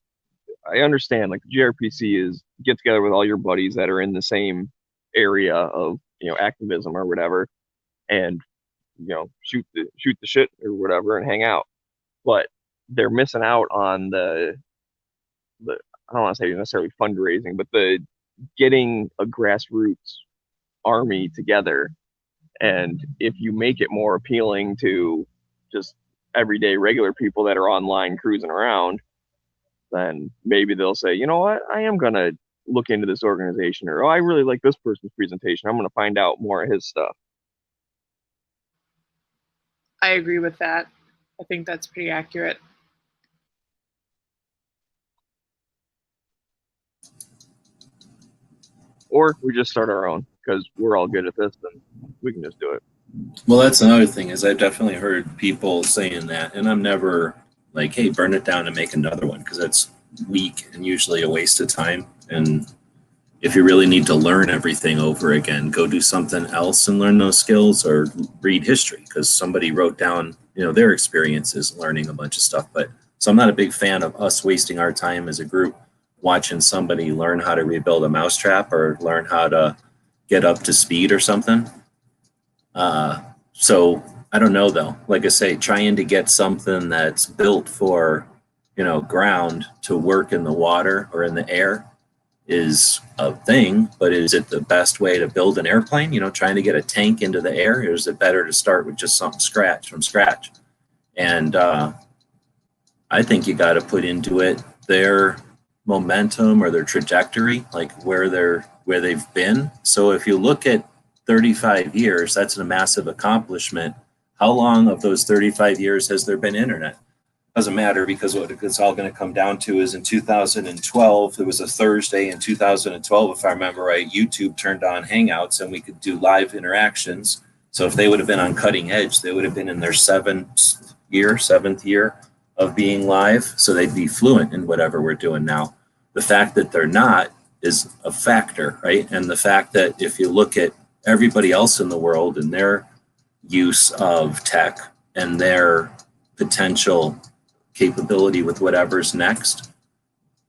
I understand, like, GRPC is get together with all your buddies that are in the same area of activism or whatever, and shoot the shit or whatever and hang out. But they're missing out on the I don't want to say necessarily fundraising, but the getting a grassroots army together. And if you make it more appealing to just everyday regular people that are online cruising around, then maybe they'll say, you know what, I am going to look into this organization, or, oh, I really like this person's presentation, I'm going to find out more of his stuff. I agree with that. I think that's pretty accurate. Or we just start our own, because we're all good at this, and we can just do it. Well, that's another thing, is I've definitely heard people saying that, and I'm never like, hey, burn it down and make another one, because that's weak and usually a waste of time. And if you really need to learn everything over again, go do something else and learn those skills, or read history, because somebody wrote down their experiences learning a bunch of stuff. But so I'm not a big fan of us wasting our time as a group watching somebody learn how to rebuild a mousetrap or learn how to get up to speed or something. So I don't know, though. Like I say, trying to get something that's built for, ground to work in the water or in the air is a thing, but is it the best way to build an airplane? Trying to get a tank into the air, or is it better to start with just something from scratch? And I think you got to put into it their momentum or their trajectory, like where they've been. So if you look at 35 years, that's a massive accomplishment. How long of those 35 years has there been internet? Doesn't matter, because what it's all going to come down to is in 2012, there was a Thursday in 2012, if I remember right, YouTube turned on Hangouts and we could do live interactions. So if they would have been on cutting edge, they would have been in their seventh year of being live. So they'd be fluent in whatever we're doing now. The fact that they're not is a factor, right? And the fact that if you look at everybody else in the world and their use of tech and their potential capability with whatever's next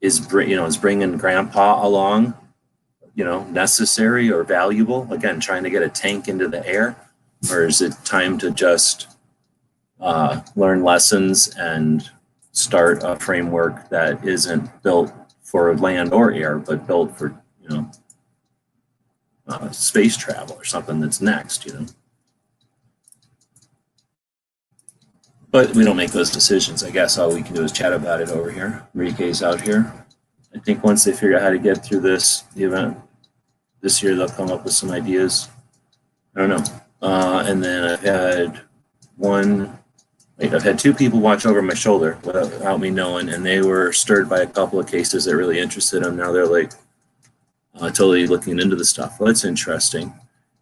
is bringing grandpa along, necessary or valuable, again, trying to get a tank into the air, or is it time to just learn lessons and start a framework that isn't built for land or air, but built for space travel or something that's next, But we don't make those decisions. I guess all we can do is chat about it over here. Enrique's out here. I think once they figure out how to get through the event this year, they'll come up with some ideas. I don't know. And then I've had two people watch over my shoulder without me knowing, and they were stirred by a couple of cases that really interested them. Now they're like totally looking into the stuff. Well, that's interesting.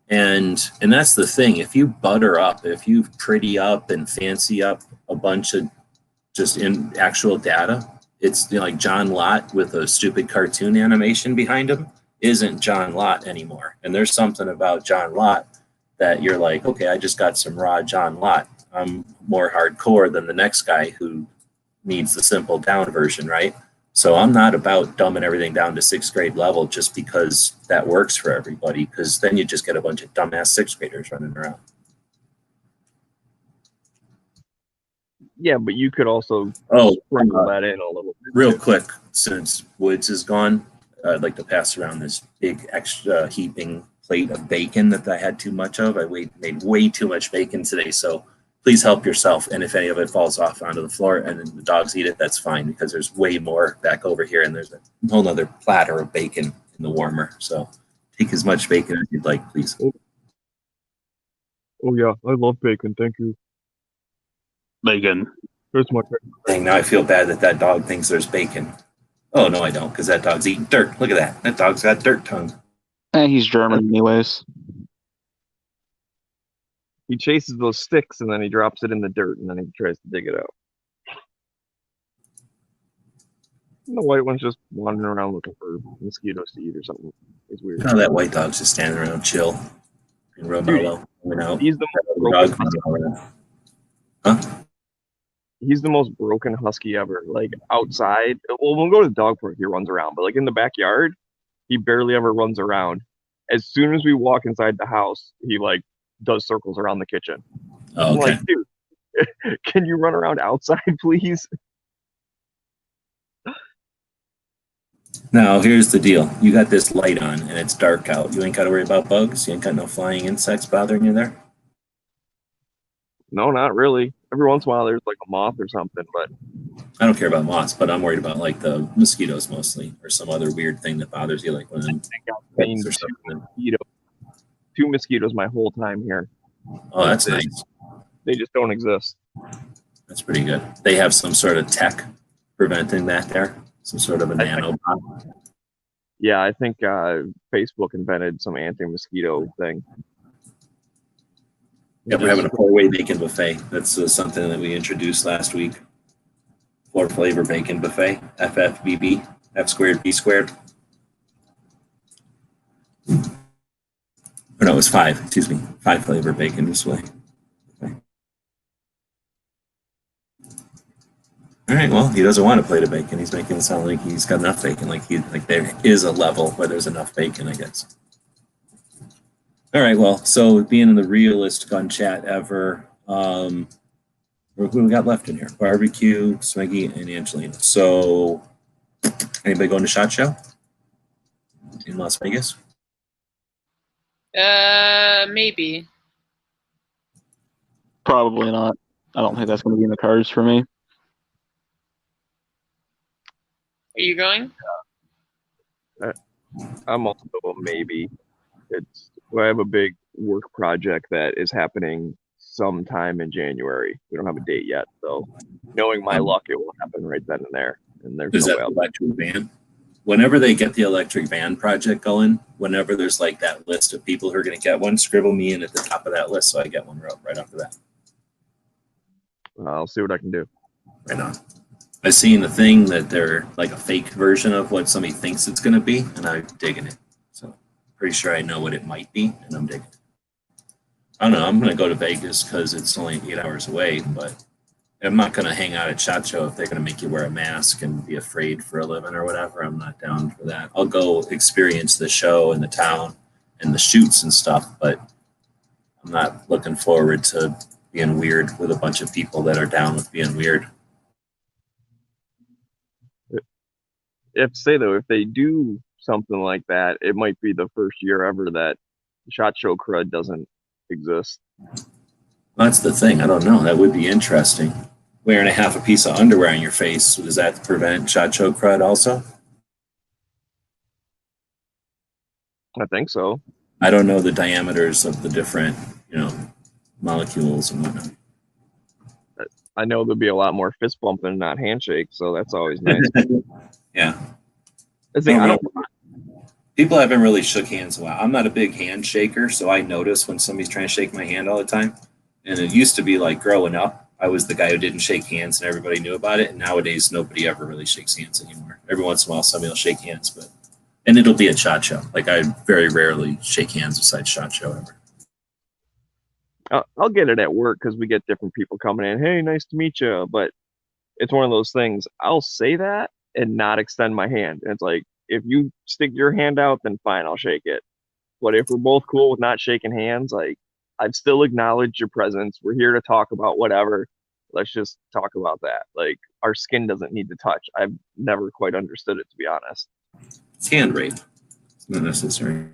And that's the thing. If you butter up, if you pretty up and fancy up a bunch of just in actual data, it's like John Lott with a stupid cartoon animation behind him isn't John Lott anymore. And there's something about John Lott that you're like, okay, I just got some raw John Lott. I'm more hardcore than the next guy who needs the simple down version, right? So I'm not about dumbing everything down to sixth grade level just because that works for everybody, because then you just get a bunch of dumbass sixth graders running around. Yeah, but you could also Oh, sprinkle that in a little bit. real quick, since Woods is gone, I'd like to pass around this big extra heaping plate of bacon that I had too much of. Made way too much bacon today, so please help yourself. And if any of it falls off onto the floor and then the dogs eat it, that's fine, because there's way more back over here, and there's a whole other platter of bacon in the warmer. So take as much bacon as you'd like, please. Oh yeah, I love bacon. Thank you. Bacon. There's my Dang, now I feel bad that dog thinks there's bacon. Oh, no, I don't, because that dog's eating dirt. Look at that. That dog's got dirt tongue. He's German anyways. He chases those sticks and then he drops it in the dirt and then he tries to dig it out. And the white one's just wandering around looking for mosquitoes to eat or something. It's weird. Oh, that white dog's just standing around chill. And real mellow. He's the most broken husky. Huh? He's the most broken husky ever. Like outside, well, we'll go to the dog park, he runs around, but like in the backyard, he barely ever runs around. As soon as we walk inside the house, he like does circles around the kitchen. Oh, I'm okay. like, dude, can you run around outside, please? Now, here's the deal. You got this light on and it's dark out. You ain't got to worry about bugs? You ain't got no flying insects bothering you there? No, not really. Every once in a while, there's like a moth or something, but I don't care about moths, but I'm worried about like the mosquitoes mostly, or some other weird thing that bothers you, like one of them seen or something. two mosquitoes my whole time here. Oh, that's nice. They just don't exist. That's pretty good. They have some sort of tech preventing that there, some sort of a nanobot. Yeah, I think Facebook invented some anti-mosquito thing. Yeah, we're having a 4-way bacon buffet. That's something that we introduced last week. 4-flavor bacon buffet, FFBB, F squared, B squared. Or no, it was 5, excuse me. 5-flavor bacon display. Okay. All right, well, he doesn't want a plate of bacon. He's making it sound like he's got enough bacon, like there is a level where there's enough bacon, I guess. All right, well, so being the realest gun chat ever, who we got left in here? Barbecue, Swiggy, and Angelina. So, anybody going to SHOT Show in Las Vegas? Maybe. Probably not. I don't think that's going to be in the cards for me. Are you going? I'm also a maybe. I have a big work project that is happening sometime in January. We don't have a date yet, so knowing my luck, it will happen right then and there. And there's Is no that way the electric van? Whenever they get the electric van project going, whenever there's like that list of people who are going to get one, scribble me in at the top of that list so I get one right off the bat. I'll see what I can do. Right on. I've seen the thing that they're like a fake version of what somebody thinks it's going to be, and I'm digging it. So pretty sure I know what it might be, and I'm digging it. I don't know. I'm going to go to Vegas because it's only 8 hours away, but I'm not going to hang out at SHOT Show if they're going to make you wear a mask and be afraid for a living or whatever. I'm not down for that. I'll go experience the show and the town and the shoots and stuff, but I'm not looking forward to being weird with a bunch of people that are down with being weird. I have to say though, if they do something like that, it might be the first year ever that SHOT Show crud doesn't exist. That's the thing. I don't know. That would be interesting. Wearing a half a piece of underwear on your face, does that prevent SHOT Show crud also? I think so. I don't know the diameters of the different, molecules and whatnot. I know there'll be a lot more fist bumping, not handshake, so that's always nice. Yeah. People haven't really shook hands in a while. I'm not a big handshaker, so I notice when somebody's trying to shake my hand all the time. And it used to be like growing up, I was the guy who didn't shake hands and everybody knew about it. And nowadays, nobody ever really shakes hands anymore. Every once in a while, somebody will shake hands, and it'll be at SHOT Show. Like I very rarely shake hands besides SHOT Show ever. I'll get it at work because we get different people coming in. Hey, nice to meet you. But it's one of those things. I'll say that and not extend my hand. And it's like, if you stick your hand out, then fine, I'll shake it. But if we're both cool with not shaking hands, like I've still acknowledged your presence. We're here to talk about whatever. Let's just talk about that. Like, our skin doesn't need to touch. I've never quite understood it, to be honest. It's hand rape. It's not necessary.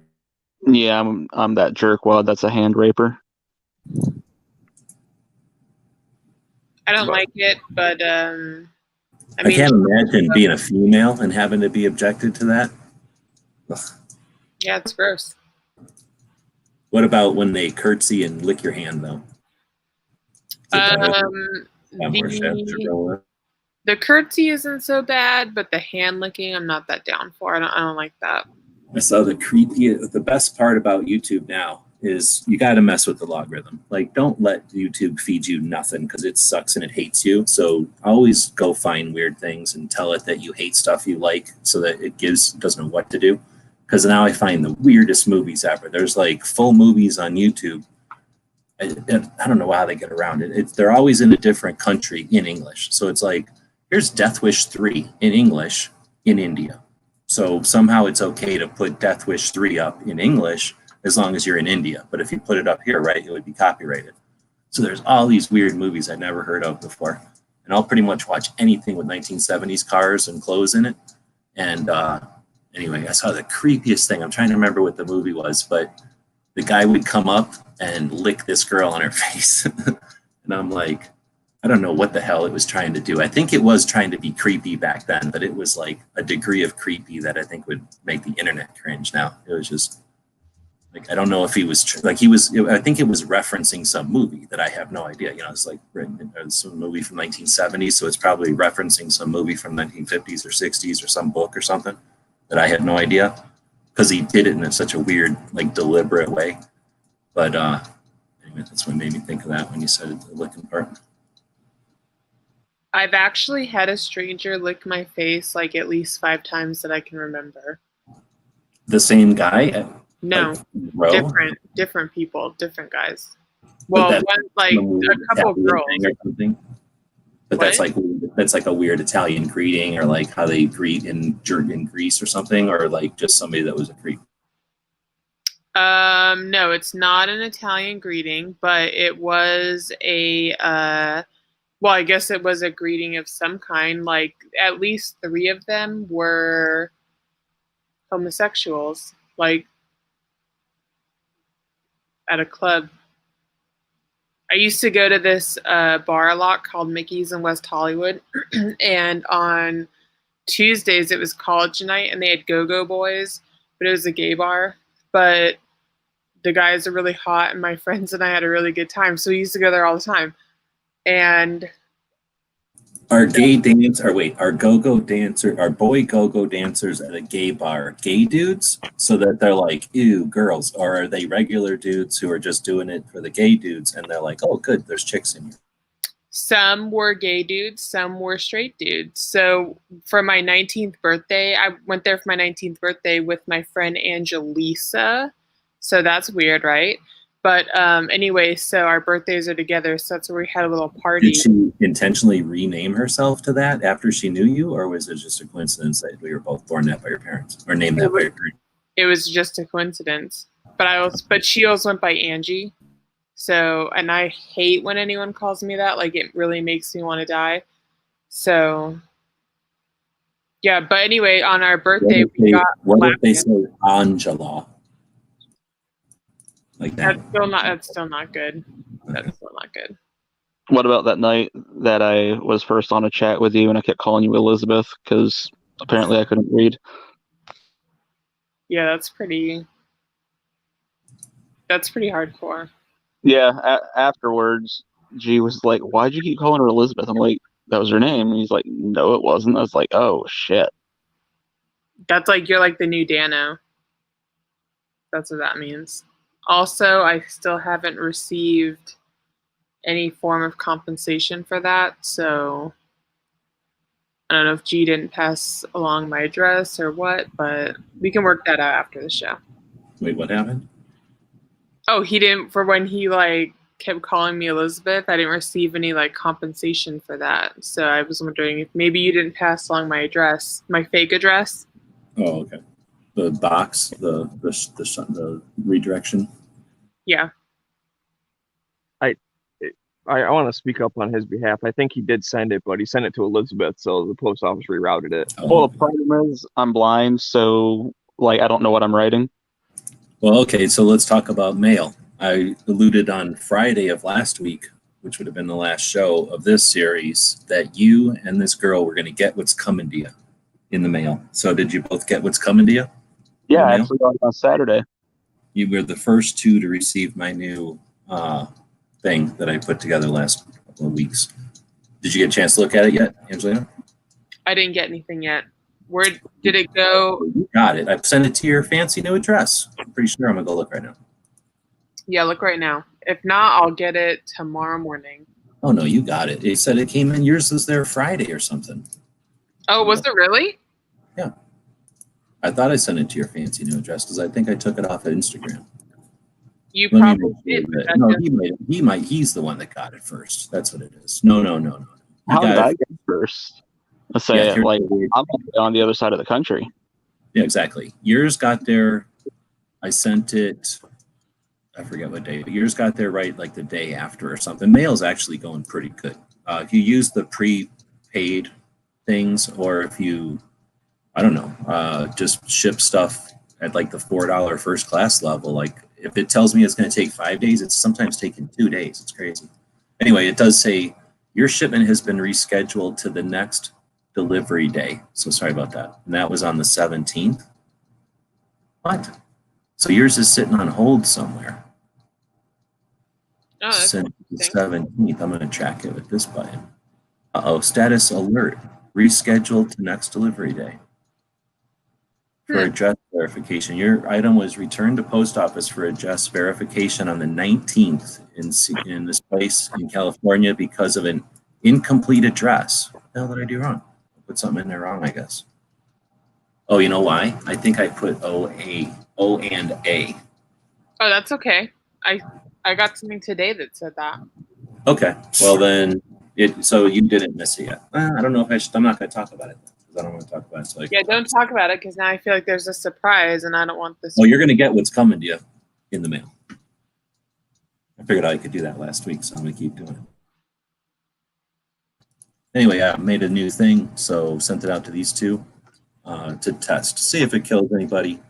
Yeah, I'm that jerkwad that's a hand raper. I don't like it, but I I mean, can't imagine being a female and having to be objected to that. Ugh. yeah, it's gross. What about when they curtsy and lick your hand, though? The curtsy isn't so bad, but the hand licking, I'm not that down for. I don't like that. I saw the best part about YouTube now is you got to mess with the logarithm. Like, don't let YouTube feed you nothing because it sucks and it hates you. So always go find weird things and tell it that you hate stuff you like so that it doesn't know what to do. Because now I find the weirdest movies ever. There's like full movies on YouTube. I don't know how they get around it. They're always in a different country in English. So it's like, here's Death Wish 3 in English in India. So somehow it's okay to put Death Wish 3 up in English as long as you're in India. But if you put it up here, right, it would be copyrighted. So there's all these weird movies I've never heard of before. And I'll pretty much watch anything with 1970s cars and clothes in it. And anyway, I saw the creepiest thing. I'm trying to remember what the movie was, but the guy would come up and lick this girl on her face. And I'm like, I don't know what the hell it was trying to do. I think it was trying to be creepy back then, but it was like a degree of creepy that I think would make the internet cringe now. It was just like, I don't know if he was I think it was referencing some movie that I have no idea. You know, it's like some movie from 1970s. So it's probably referencing some movie from 1950s or 60s or some book or something that I had no idea because he did it in such a weird, like deliberate way. But anyway, that's what made me think of that when you said it, the licking part. I've actually had a stranger lick my face like at least 5 times that I can remember. The same guy? No, like, different people, different guys. Well, one like a couple of girls. Or something. But that's like a weird Italian greeting, or like how they greet in Greece or something, or like just somebody that was a creep. No, it's not an Italian greeting, but it was a well, I guess it was a greeting of some kind. Like at least 3 of them were homosexuals, like at a club. I used to go to this bar a lot called Mickey's in West Hollywood, and on Tuesdays it was college night, and they had go-go boys, but it was a gay bar. But the guys are really hot, and my friends and I had a really good time, so we used to go there all the time. And are boy go-go dancers at a gay bar gay dudes so that they're like, ew, girls, or are they regular dudes who are just doing it for the gay dudes and they're like, oh good, there's chicks in here? Some were gay dudes, some were straight dudes. So for my 19th birthday, I went there for my 19th birthday with my friend Angelisa. So that's weird, right? But anyway, so our birthdays are together, so that's where we had a little party. Did she intentionally rename herself to that after she knew you, or was it just a coincidence that we were both born that by your parents, or named that by your parents? It was just a coincidence. But she also went by Angie. So, and I hate when anyone calls me that. Like, it really makes me want to die. So, yeah. But anyway, on our birthday, what if they say Angela? Like that. That's still not good. That's still not good. What about that night that I was first on a chat with you and I kept calling you Elizabeth because apparently I couldn't read? Yeah, that's pretty hardcore. Yeah, afterwards, G was like, why'd you keep calling her Elizabeth? I'm like, that was her name. And he's like, no, it wasn't. I was like, oh, shit. That's like, you're like the new Dano. That's what that means. Also, I still haven't received any form of compensation for that, so I don't know if G didn't pass along my address or what, but we can work that out after the show. Wait, what happened? Oh, he didn't, for when he like kept calling me Elizabeth, I didn't receive any like compensation for that. So I was wondering if maybe you didn't pass along my address, my fake address. Oh, okay. The box, the redirection. Yeah. I want to speak up on his behalf. I think he did send it, but he sent it to Elizabeth, so the post office rerouted it. Well, the problem is I'm blind, so like I don't know what I'm writing. Well, okay, so let's talk about mail. I alluded on Friday of last week, which would have been the last show of this series, that you and this girl were going to get what's coming to you in the mail. So did you both get what's coming to you? Yeah, I actually got it on Saturday. You were the first two to receive my new thing that I put together last couple of weeks. Did you get a chance to look at it yet, Angelina? I didn't get anything yet. Where did it go? You got it. I've sent it to your fancy new address. I'm pretty sure I'm going to go look right now. Yeah, look right now. If not, I'll get it tomorrow morning. Oh, no, you got it. It said it came in. Yours was there Friday or something. Oh, was it really? Yeah. I thought I sent it to your fancy new address because I think I took it off of Instagram. You Let me probably make did. sure that- No, he might. He's the one that got it first. That's what it is. No. How did I get it first? Let's say Yeah, like I'm on the other side of the country. Yeah, exactly. Yours got there. I sent it. I forget what day. But yours got there right like the day after or something. Mail's actually going pretty good. If you use the prepaid things, or if you, I don't know, just ship stuff at like the $4 first class level. Like if it tells me it's going to take 5 days, it's sometimes taking 2 days. It's crazy. Anyway, it does say your shipment has been rescheduled to the next delivery day. So sorry about that. And that was on the 17th. What? So yours is sitting on hold somewhere. Oh, that's Since the 17th. I'm going to track it with this button. Status alert. Rescheduled to next delivery day. For address verification. Your item was returned to post office for address verification on the 19th in this place in California because of an incomplete address. What the hell did I do wrong? I put something in there wrong, I guess. Oh, you know why? I think I put O and A. Oh, that's okay. I got something today that said that. Okay. Well, then, so you didn't miss it yet. I don't know if I should. I'm not going to talk about it because I don't want to talk about it. So Yeah, don't talk about it because now I feel like there's a surprise and I don't want this. Well, you're going to get what's coming to you in the mail. I figured I could do that last week, so I'm going to keep doing it. Anyway, I made a new thing, so sent it out to these two to test. See if it kills anybody.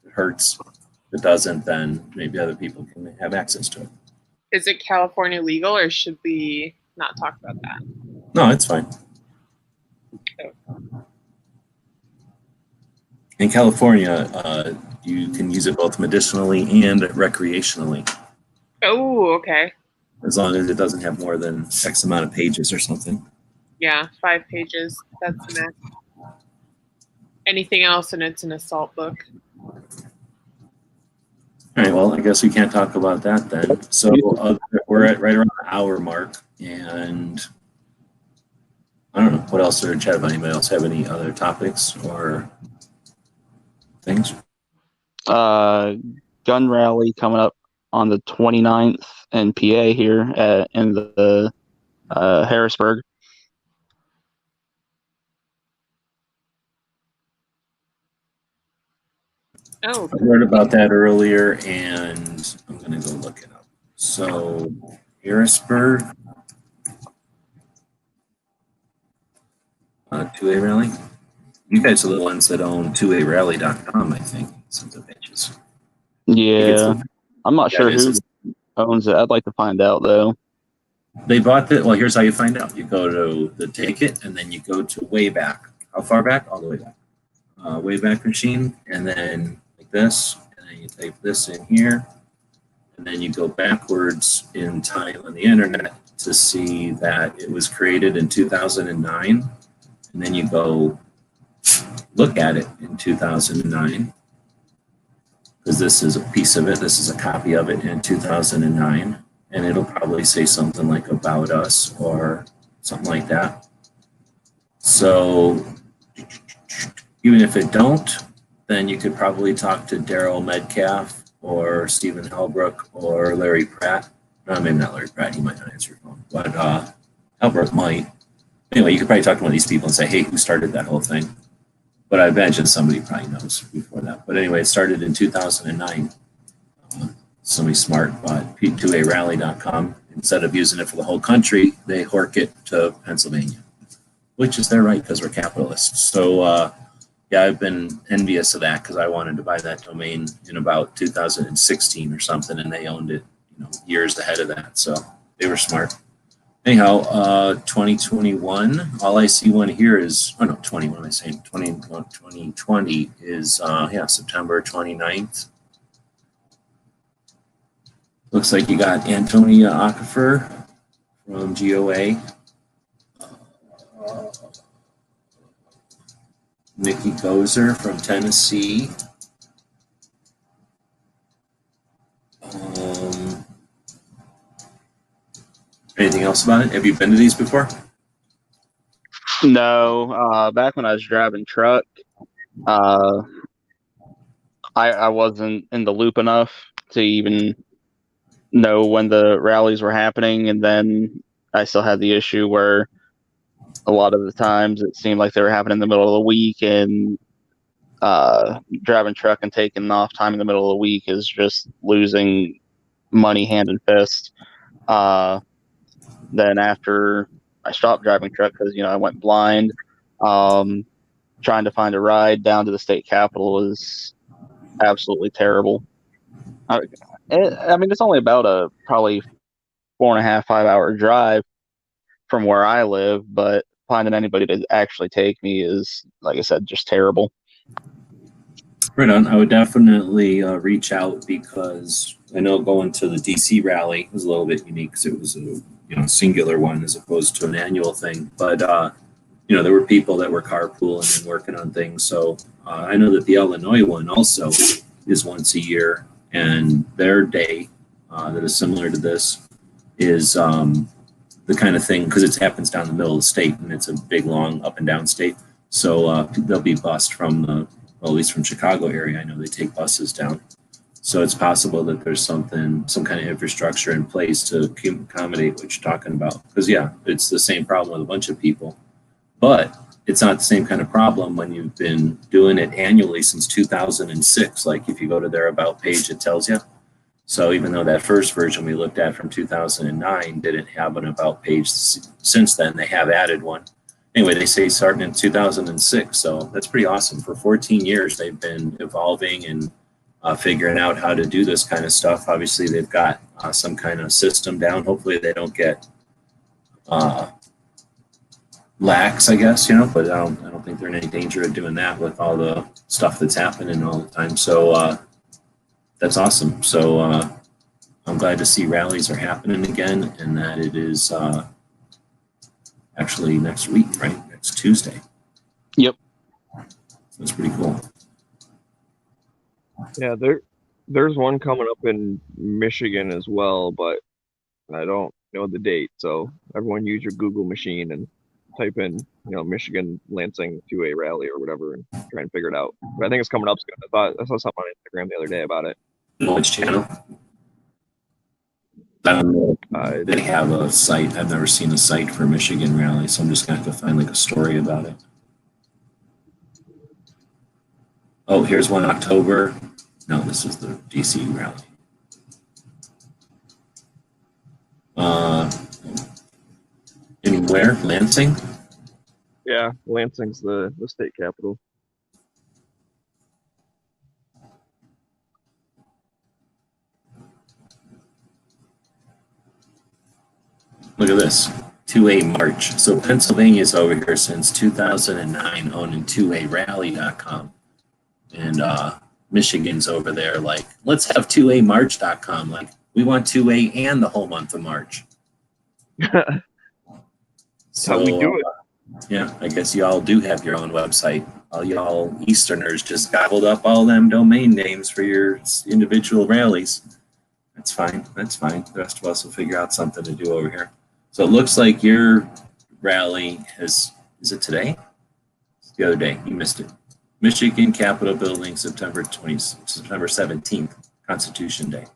If it hurts. If it doesn't, then maybe other people can have access to it. Is it California legal or should we not talk about that? No, it's fine. In California, you can use it both medicinally and recreationally. Oh, okay. As long as it doesn't have more than X amount of pages or something. Yeah, 5 pages. That's enough. Anything else and it's an assault book. All right, well, I guess we can't talk about that then. So we're at right around the hour mark, and I don't know what else or chat about. Anybody else have any other topics or things? Gun rally coming up on the 29th in PA here in the Harrisburg. Oh, I heard about that earlier, and I'm going to go look it up. So, Harrisburg, 2A Rally. You guys are the ones that own 2arally.com, I think. Some of the pages. Yeah, I'm not sure who owns it. I'd like to find out though. They bought it. Well, here's how you find out. You go to the ticket, and then you go to Wayback. How far back? All the way back. Wayback Machine, and then like this, and then you type this in here, and then you go backwards in time on the internet to see that it was created in 2009, and then you go look at it in 2009, because this is a piece of it. This is a copy of it in 2009, and it'll probably say something like about us or something like that. So even if it don't, then you could probably talk to Daryl Metcalf or Stephen Halbrook or Larry Pratt. No, maybe not Larry Pratt. He might not answer your phone, but Halbrook might. Anyway, you could probably talk to one of these people and say, hey, who started that whole thing? But I imagine somebody probably knows before that. But anyway, it started in 2009. Somebody smart bought 2arally.com. instead of using it for the whole country, they hork it to Pennsylvania, which is their right because we're capitalists. So yeah, I've been envious of that because I wanted to buy that domain in about 2016 or something, and they owned it, years ahead of that. So they were smart. Anyhow, 2021, all I see one here is, 20, what am I saying? 2020 is, September 29th. Looks like you got Antonia Aquifer from GOA. Nikki Gozer from Tennessee. Anything else about it? Have you been to these before? No. Back when I was driving truck, I wasn't in the loop enough to even know when the rallies were happening, and then I still had the issue where a lot of the times it seemed like they were happening in the middle of the week, and driving truck and taking off time in the middle of the week is just losing money hand and fist. Then after I stopped driving truck because I went blind, trying to find a ride down to the state capitol is absolutely terrible. I mean, it's only about a probably 4.5, 5 hour drive from where I live, but finding anybody to actually take me is, like I said, just terrible. Right on. I would definitely reach out because I know going to the DC rally was a little bit unique because it was a singular one as opposed to an annual thing. But there were people that were carpooling and working on things. So I know that the Illinois one also is once a year, and their day that is similar to this is the kind of thing, because it happens down the middle of the state and it's a big, long up and down state. So they'll be bused from at least from Chicago area. I know they take buses down. So it's possible that there's some kind of infrastructure in place to accommodate what you're talking about. Because it's the same problem with a bunch of people, but it's not the same kind of problem when you've been doing it annually since 2006. Like if you go to their About page, it tells you. So even though that first version we looked at from 2009 didn't have an About page since then, they have added one. Anyway, they say starting in 2006. So that's pretty awesome. For 14 years, they've been evolving and figuring out how to do this kind of stuff. Obviously, they've got some kind of system down. Hopefully, they don't get lax, I guess, but I don't think they're in any danger of doing that with all the stuff that's happening all the time. So that's awesome. So I'm glad to see rallies are happening again, and that it is actually next week, right? Next Tuesday. Yep. That's pretty cool. Yeah, there's one coming up in Michigan as well, but I don't know the date. So everyone use your Google machine and type in, Michigan Lansing 2A rally or whatever and try and figure it out. But I think it's coming up soon. I saw something on Instagram the other day about it. Which channel? I don't know. They have a site. I've never seen a site for Michigan rally, so I'm just gonna have to find like a story about it. Oh, here's one October. No, this is the DC rally. Anywhere? Lansing? Yeah, Lansing's the state capital. Look at this. 2A March. So Pennsylvania's over here since 2009 owning 2arally.com. And Michigan's over there like, let's have 2amarch.com. Like, we want 2A and the whole month of March. So, how we do it. Yeah, I guess y'all do have your own website. All y'all Easterners just gobbled up all them domain names for your individual rallies. That's fine. That's fine. The rest of us will figure out something to do over here. So it looks like your rally is it today? It's the other day. You missed it. Michigan Capitol Building, September 17th, Constitution Day.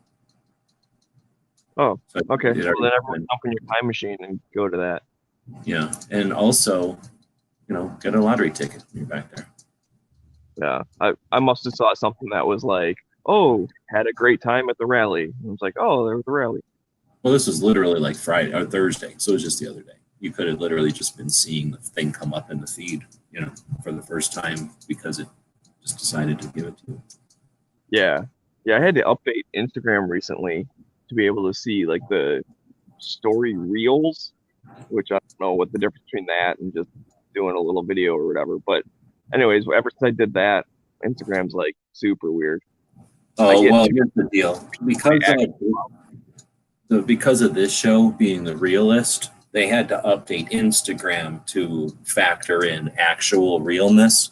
Oh, so okay. Well, then everyone jump in your time machine and go to that. Yeah, and also, get a lottery ticket when you're back there. Yeah, I must have saw something that was like, oh, had a great time at the rally. I was like, oh, there was a rally. Well, this was literally like Friday or Thursday, so it was just the other day. You could have literally just been seeing the thing come up in the feed, for the first time because it just decided to give it to you. Yeah. Yeah, I had to update Instagram recently to be able to see like the story reels, which I don't know what the difference between that and just doing a little video or whatever. But anyways, ever since I did that, Instagram's like super weird. I Oh, get well, to here's the deal. Because of this show being the realist, they had to update Instagram to factor in actual realness.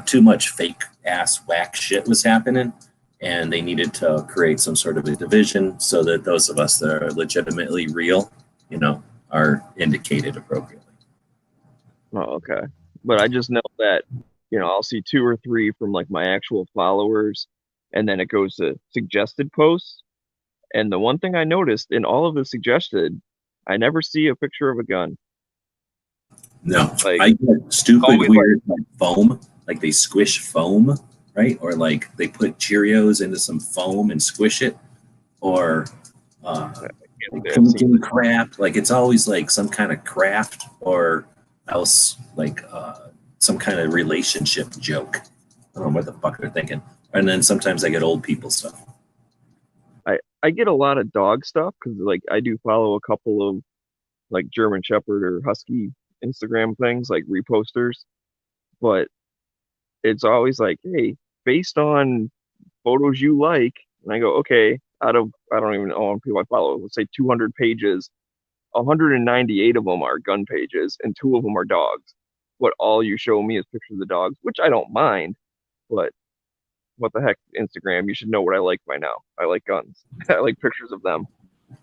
Too much fake ass whack shit was happening, and they needed to create some sort of a division so that those of us that are legitimately real, are indicated appropriately. Oh, okay. But I just know that, I'll see two or three from like my actual followers, and then it goes to suggested posts. And the one thing I noticed in all of the suggested, I never see a picture of a gun. No, Like, I get stupid, always weird like foam, like they squish foam, right? Or like they put Cheerios into some foam and squish it, or like I've seen cooking crap. Like it's always like some kind of craft or else like some kind of relationship joke. I don't know what the fuck they're thinking. And then sometimes I get old people stuff. I get a lot of dog stuff because like I do follow a couple of like German Shepherd or Husky Instagram things like reposters, but it's always like, hey, based on photos you like, and I go, okay, out of I don't even know how many people I follow, let's say 200 pages, 198 of them are gun pages and two of them are dogs. What all you show me is pictures of the dogs, which I don't mind, but what the heck, Instagram? You should know what I like by now. I like guns. I like pictures of them.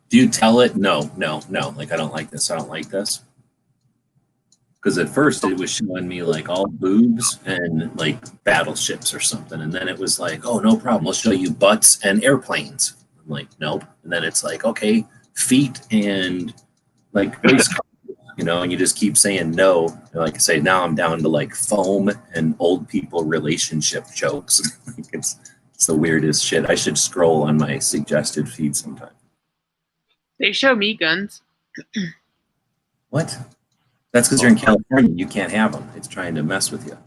Do you tell it no, no, no? Like I don't like this. I don't like this. Because at first it was showing me like all boobs and like battleships or something, and then it was like, oh, no problem, we'll show you butts and airplanes. I'm like, nope. And then it's like, okay, feet and like race cars, and you just keep saying no. And like I say, now I'm down to like foam and old people relationship jokes. Like it's the weirdest shit. I should scroll on my suggested feed sometime. They show me guns. What? That's because you're in California. You can't have them. It's trying to mess with you.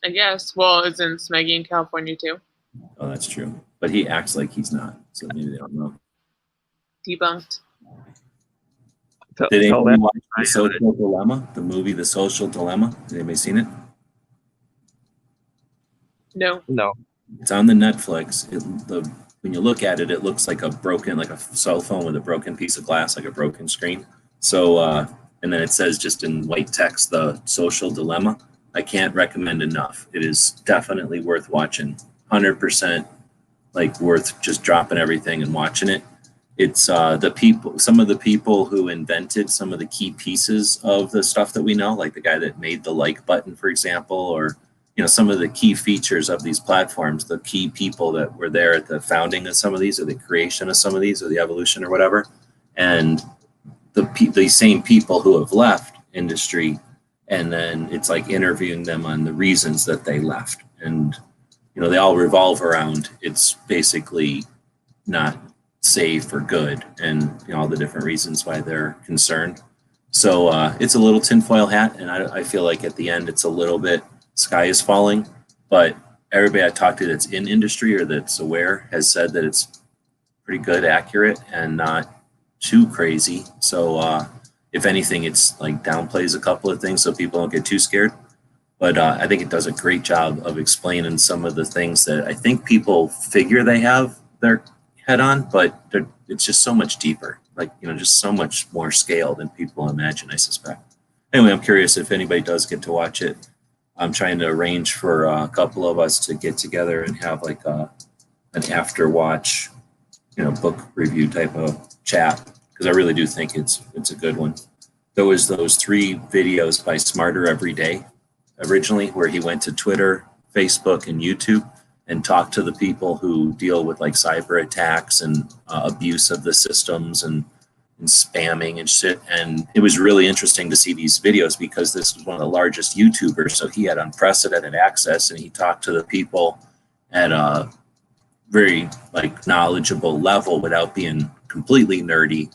I guess. Well, isn't Smeggy in California too? Oh, that's true. But he acts like he's not. So maybe they don't know. Debunked. Did anybody watch The Social Dilemma? The movie The Social Dilemma? Did anybody seen it? No. No. It's on the Netflix. When you look at it, it looks like like a cell phone with a broken piece of glass, like a broken screen. So, and then it says just in white text, The Social Dilemma. I can't recommend enough. It is definitely worth watching. 100% like worth just dropping everything and watching it. It's some of the people who invented some of the key pieces of the stuff that we know, like the guy that made the like button, for example, or some of the key features of these platforms, the key people that were there at the founding of some of these, or the creation of some of these, or the evolution or whatever. And the same people who have left industry, and then it's like interviewing them on the reasons that they left. And they all revolve around it's basically not safe or good, and all the different reasons why they're concerned. So it's a little tinfoil hat, and I feel like at the end it's a little bit sky is falling, but everybody I talked to that's in industry or that's aware has said that it's pretty good, accurate, and not too crazy. So if anything, it's like downplays a couple of things so people don't get too scared. But I think it does a great job of explaining some of the things that I think people figure they have their head on, but it's just so much deeper, like, just so much more scale than people imagine, I suspect. Anyway, I'm curious if anybody does get to watch it. I'm trying to arrange for a couple of us to get together and have like an after watch, book review type of chat, because I really do think it's a good one. There was those 3 videos by Smarter Every Day originally, where he went to Twitter, Facebook, and YouTube and talked to the people who deal with like cyber attacks and abuse of the systems and spamming and shit. And it was really interesting to see these videos because this was one of the largest YouTubers, so he had unprecedented access, and he talked to the people at a very like knowledgeable level without being completely nerdy.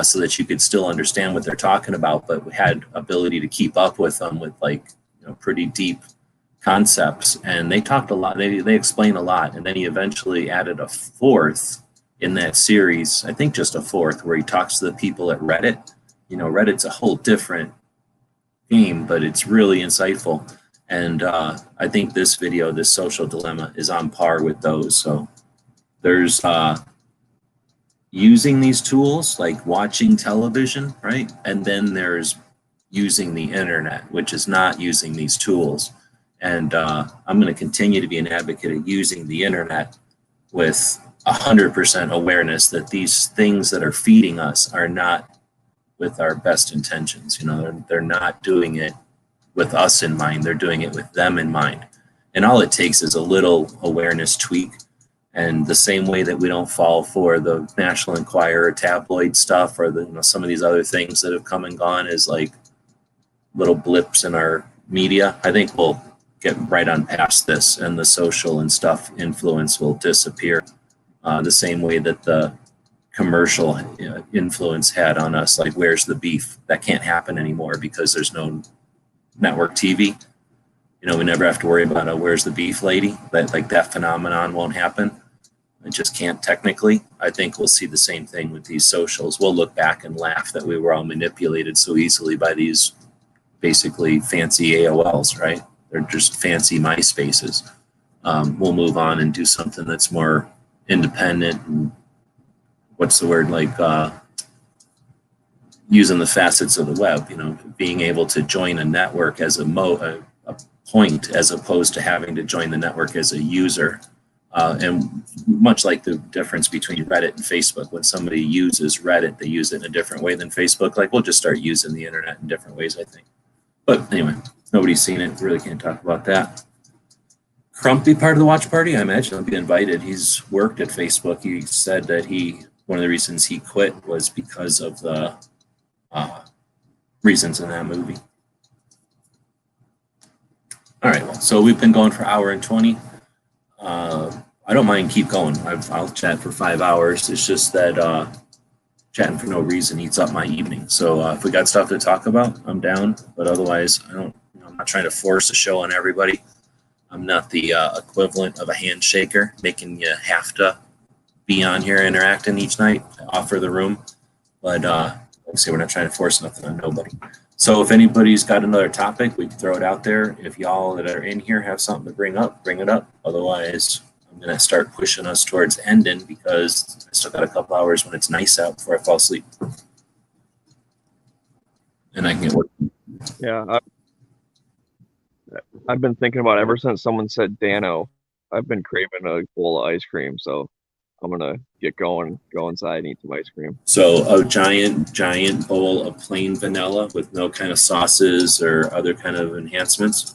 so that you could still understand what they're talking about, but had ability to keep up with them with like, pretty deep concepts. And they talked a lot. They explained a lot. And then he eventually added a fourth in that series, I think just a fourth, where he talks to the people at Reddit. Reddit's a whole different game, but it's really insightful. And I think this video, this social dilemma, is on par with those. So there's using these tools like watching television, right? And then there's using the internet, which is not using these tools. And I'm going to continue to be an advocate of using the internet with 100% awareness that these things that are feeding us are not with our best intentions. They're not doing it with us in mind. They're doing it with them in mind. And all it takes is a little awareness tweak. And the same way that we don't fall for the National Enquirer tabloid stuff, or some of these other things that have come and gone as like little blips in our media, I think we'll get right on past this, and the social and stuff influence will disappear. The same way that the commercial influence had on us, like where's the beef? That can't happen anymore because there's no network TV. We never have to worry about a where's the beef lady. That phenomenon won't happen. It just can't technically. I think we'll see the same thing with these socials. We'll look back and laugh that we were all manipulated so easily by these basically fancy AOLs, right? They're just fancy MySpaces. We'll move on and do something that's more independent and what's the word, like using the facets of the web, being able to join a network as a point as opposed to having to join the network as a user. And much like the difference between Reddit and Facebook, when somebody uses Reddit, they use it in a different way than Facebook. Like, we'll just start using the internet in different ways, I think. But anyway, nobody's seen it. Really can't talk about that. Crump be part of the watch party? I imagine he'll be invited. He's worked at Facebook. He said that one of the reasons he quit was because of the reasons in that movie. All right, well, so we've been going for an hour and 20. I don't mind keep going. I'll chat for 5 hours. It's just that chatting for no reason eats up my evening. So if we got stuff to talk about, I'm down. But otherwise, I'm not trying to force a show on everybody. I'm not the equivalent of a handshaker, making you have to be on here interacting each night. I offer the room. But like I say, we're not trying to force nothing on nobody. So if anybody's got another topic, we can throw it out there. If y'all that are in here have something to bring up, bring it up. Otherwise, I'm going to start pushing us towards ending because I still got a couple hours when it's nice out before I fall asleep. And I can get work. Yeah, I've been thinking about it ever since someone said Dano. I've been craving a bowl of ice cream, so I'm gonna get going, go inside and eat some ice cream. So a giant bowl of plain vanilla with no kind of sauces or other kind of enhancements?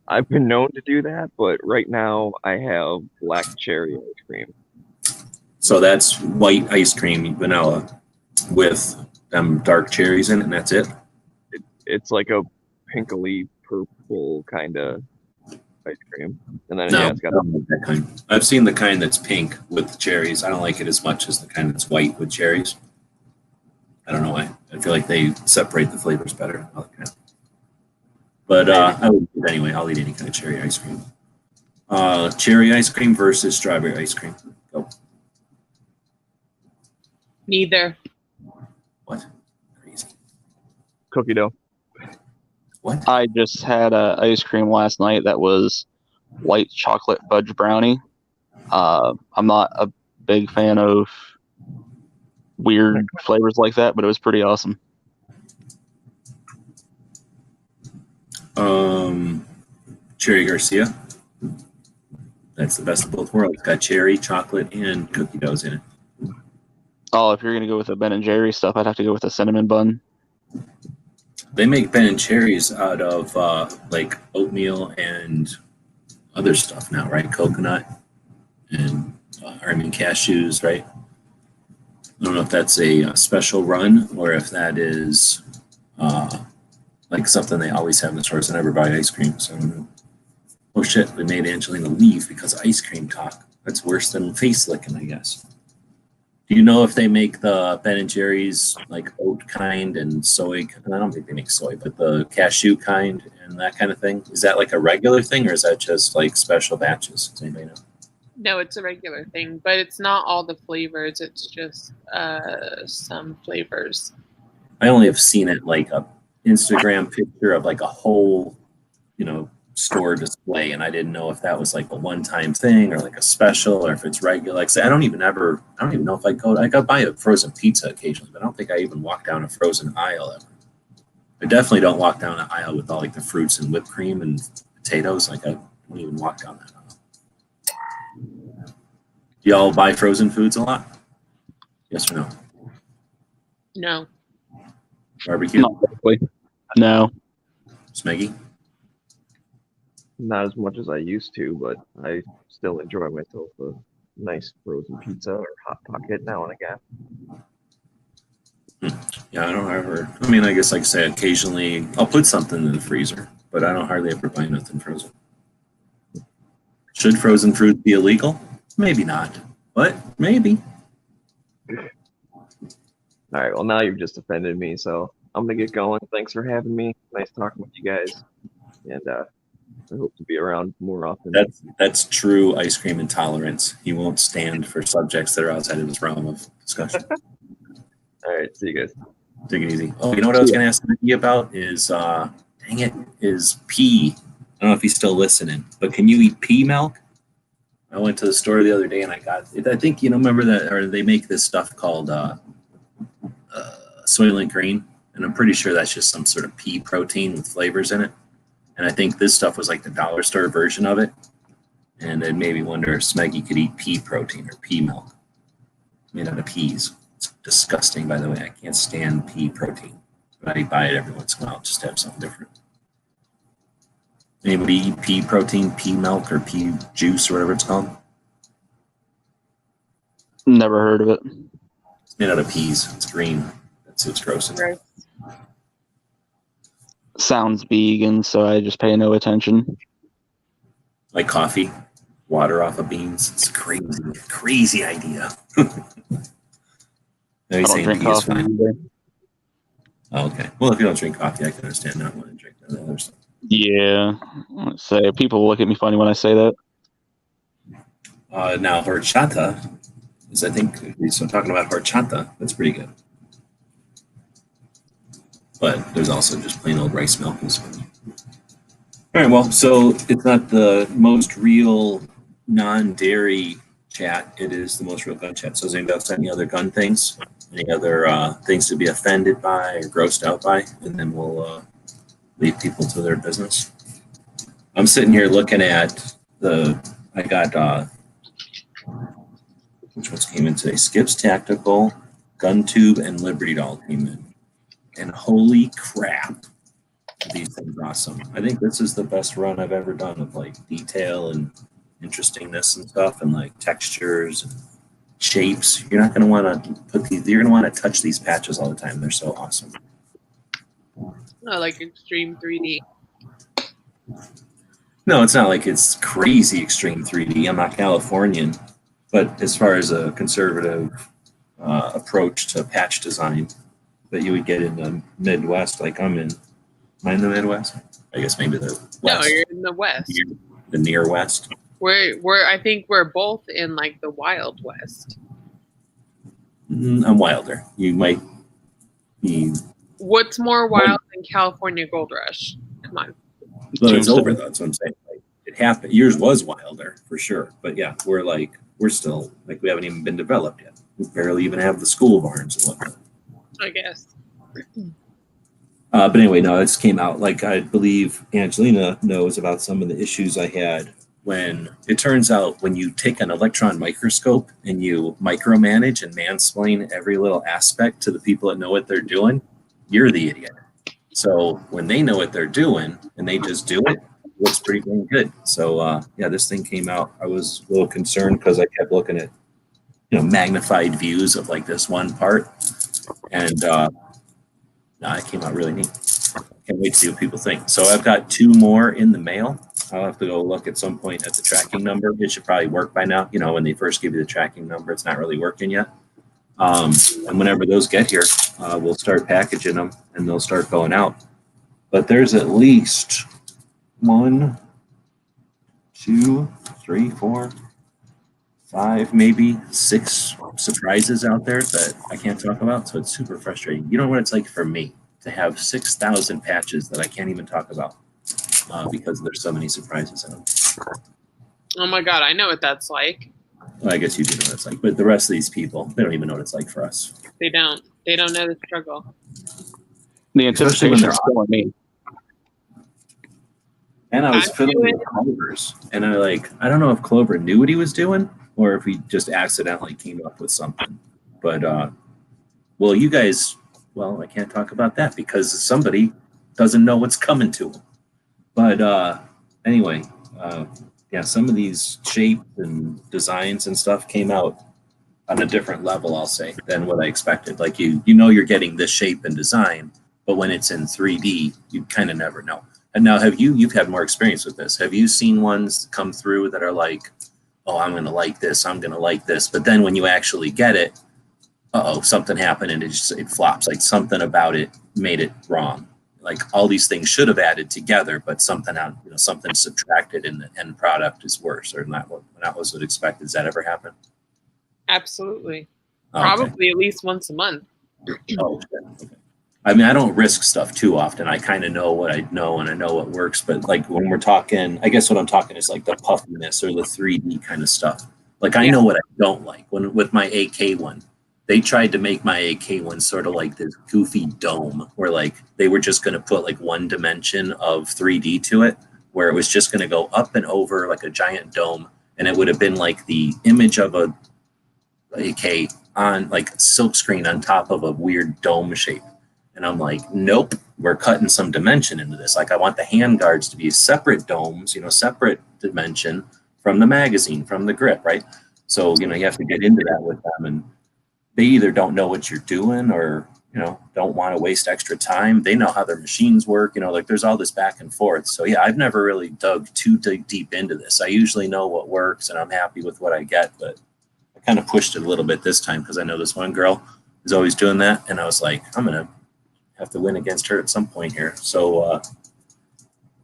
I've been known to do that, but right now I have black cherry ice cream. So that's white ice cream, vanilla, with them dark cherries in it, and that's it? It's like a pinkly purple kind of ice cream. And then No, it's got I don't like that kind. I've seen the kind that's pink with cherries. I don't like it as much as the kind that's white with cherries. I don't know why. I feel like they separate the flavors better. But I would anyway. I'll eat any kind of cherry ice cream. Cherry ice cream versus strawberry ice cream. Go. Neither. What? Crazy. cookie dough. What? I just had ice cream last night that was white chocolate fudge brownie. I'm not a big fan of weird flavors like that, but it was pretty awesome. Cherry Garcia. That's the best of both worlds. Got cherry, chocolate, and cookie doughs in it. Oh, if you're gonna go with the Ben and Jerry stuff, I'd have to go with a cinnamon bun. They make Ben and Cherries out of like oatmeal and other stuff now, right? Coconut and cashews, right? I don't know if that's a special run or if that is like something they always have in the stores. I never buy ice cream, so I don't know. Oh shit, we made Angelina leave because of ice cream talk. That's worse than face licking, I guess. Do you know if they make the Ben and Jerry's like oat kind and soy? I don't think they make soy, but the cashew kind and that kind of thing. Is that like a regular thing, or is that just like special batches? Does anybody know? No, it's a regular thing, but it's not all the flavors. It's just some flavors. I only have seen it like a Instagram picture of like a whole, store display, and I didn't know if that was like a one-time thing or like a special or if it's regular. Like, say, I don't even know if I go buy a frozen pizza occasionally, but I don't think I even walk down a frozen aisle ever. I definitely don't walk down an aisle with all like the fruits and whipped cream and potatoes. Like, I don't even walk down that aisle. Do y'all buy frozen foods a lot? Yes or no? No. Barbecue? Not likely. No. Smeggy? Not as much as I used to, but I still enjoy myself a nice frozen pizza or hot pocket now and again. Yeah, I don't ever. I mean, I guess like I say, occasionally I'll put something in the freezer, but I don't hardly ever buy nothing frozen. Should frozen fruit be illegal? Maybe not, but maybe. All right, well, now you've just offended me, so I'm gonna get going. Thanks for having me. Nice talking with you guys, and I hope to be around more often. That's true ice cream intolerance. He won't stand for subjects that are outside of his realm of discussion. All right, see you guys. Take it easy. Oh, you know what I was going to ask you about is, is pea. I don't know if he's still listening, but can you eat pea milk? I went to the store the other day and I got it. I think, remember that, or they make this stuff called Soylent Green, and I'm pretty sure that's just some sort of pea protein with flavors in it. And I think this stuff was like the dollar store version of it. And it made me wonder if Smeggy could eat pea protein or pea milk made out of peas. It's disgusting, by the way. I can't stand pea protein, but I buy it every once in a while just to have something different. Anybody eat pea protein, pea milk, or pea juice, or whatever it's called? Never heard of it. It's made out of peas. It's green. That's what's gross. Right. Sounds vegan, so I just pay no attention. Like coffee, water off of beans. It's crazy idea. I don't drink coffee either. Oh, okay. Well, if you don't drink coffee, I can understand not wanting to drink that other stuff. Yeah. Let's say people look at me funny when I say that. Now, horchata is, I think, so talking about horchata, that's pretty good. But there's also just plain old rice milk. All right, well, so it's not the most real non-dairy chat. It is the most real gun chat. So is anybody else any other gun things? Any other things to be offended by or grossed out by? And then we'll leave people to their business. I'm sitting here looking at I got, which ones came in today? Skips Tactical, Gun Tube, and Liberty Doll came in. And holy crap, these things are awesome. I think this is the best run I've ever done of like detail and interestingness and stuff and like textures and shapes. You're not going to want to you're going to want to touch these patches all the time. They're so awesome. I like extreme 3D. No, it's not like it's crazy extreme 3D. I'm not Californian, but as far as a conservative approach to patch design that you would get in the Midwest, like I'm in. Am I in the Midwest? I guess maybe the West. No, you're in the West. The near West. I think we're both in like the Wild West. I'm wilder. You might be. What's more wild than California Gold Rush? Come on. But it's over though. That's what I'm saying. Like, it happened. Yours was wilder for sure. But yeah, we're still like we haven't even been developed yet. We barely even have the school barns and whatnot. I guess. But anyway, no, this came out. Like I believe Angelina knows about some of the issues I had when it turns out when you take an electron microscope and you micromanage and mansplain every little aspect to the people that know what they're doing, you're the idiot. So when they know what they're doing and they just do it, it looks pretty dang good. So yeah, this thing came out. I was a little concerned because I kept looking at magnified views of like this one part, and it came out really neat. Can't wait to see what people think. So I've got 2 more in the mail. I'll have to go look at some point at the tracking number. It should probably work by now. When they first give you the tracking number, it's not really working yet. And whenever those get here, we'll start packaging them and they'll start going out. But there's at least 1, 2, 3, 4, 5, maybe 6 surprises out there that I can't talk about. So it's super frustrating. You know what it's like for me to have 6,000 patches that I can't even talk about because there's so many surprises in them. Oh my God, I know what that's like. Well, I guess you do know what it's like, but the rest of these people, they don't even know what it's like for us. They don't know the struggle. The Especially when anticipation they're is killing me. And I was fiddling with Clover's, and I don't know if Clover knew what he was doing or if he just accidentally came up with something. But, well, you guys, well, I can't talk about that because somebody doesn't know what's coming to them. But anyway, yeah, some of these shapes and designs and stuff came out on a different level, I'll say, than what I expected. Like you know you're getting this shape and design, but when it's in 3D, you kind of never know. And now you've had more experience with this. Have you seen ones come through that are like, oh, I'm going to like this, I'm going to like this. But then when you actually get it, something happened and it flops. Like something about it made it wrong. Like all these things should have added together, but something subtracted and the end product is worse or not what was expected. Does that ever happen? Absolutely. Oh, Probably at least once a month. Oh, okay. I mean, I don't risk stuff too often. I kind of know what I know and I know what works. But like when we're talking, I guess what I'm talking is like the puffiness or the 3D kind of stuff. Like I know what I don't like. With my AK one, they tried to make my AK one sort of like this goofy dome where like they were just going to put like one dimension of 3D to it, where it was just going to go up and over like a giant dome. And it would have been like the image of a AK on like silk screen on top of a weird dome shape. And I'm like, nope, we're cutting some dimension into this. Like I want the hand guards to be separate domes, separate dimension from the magazine, from the grip, right? So, you have to get into that with them. And they either don't know what you're doing or, don't want to waste extra time. They know how their machines work, like there's all this back and forth. So yeah, I've never really dug too deep into this. I usually know what works and I'm happy with what I get, but I kind of pushed it a little bit this time because I know this one girl is always doing that. And I was like, I'm going to have to win against her at some point here. So,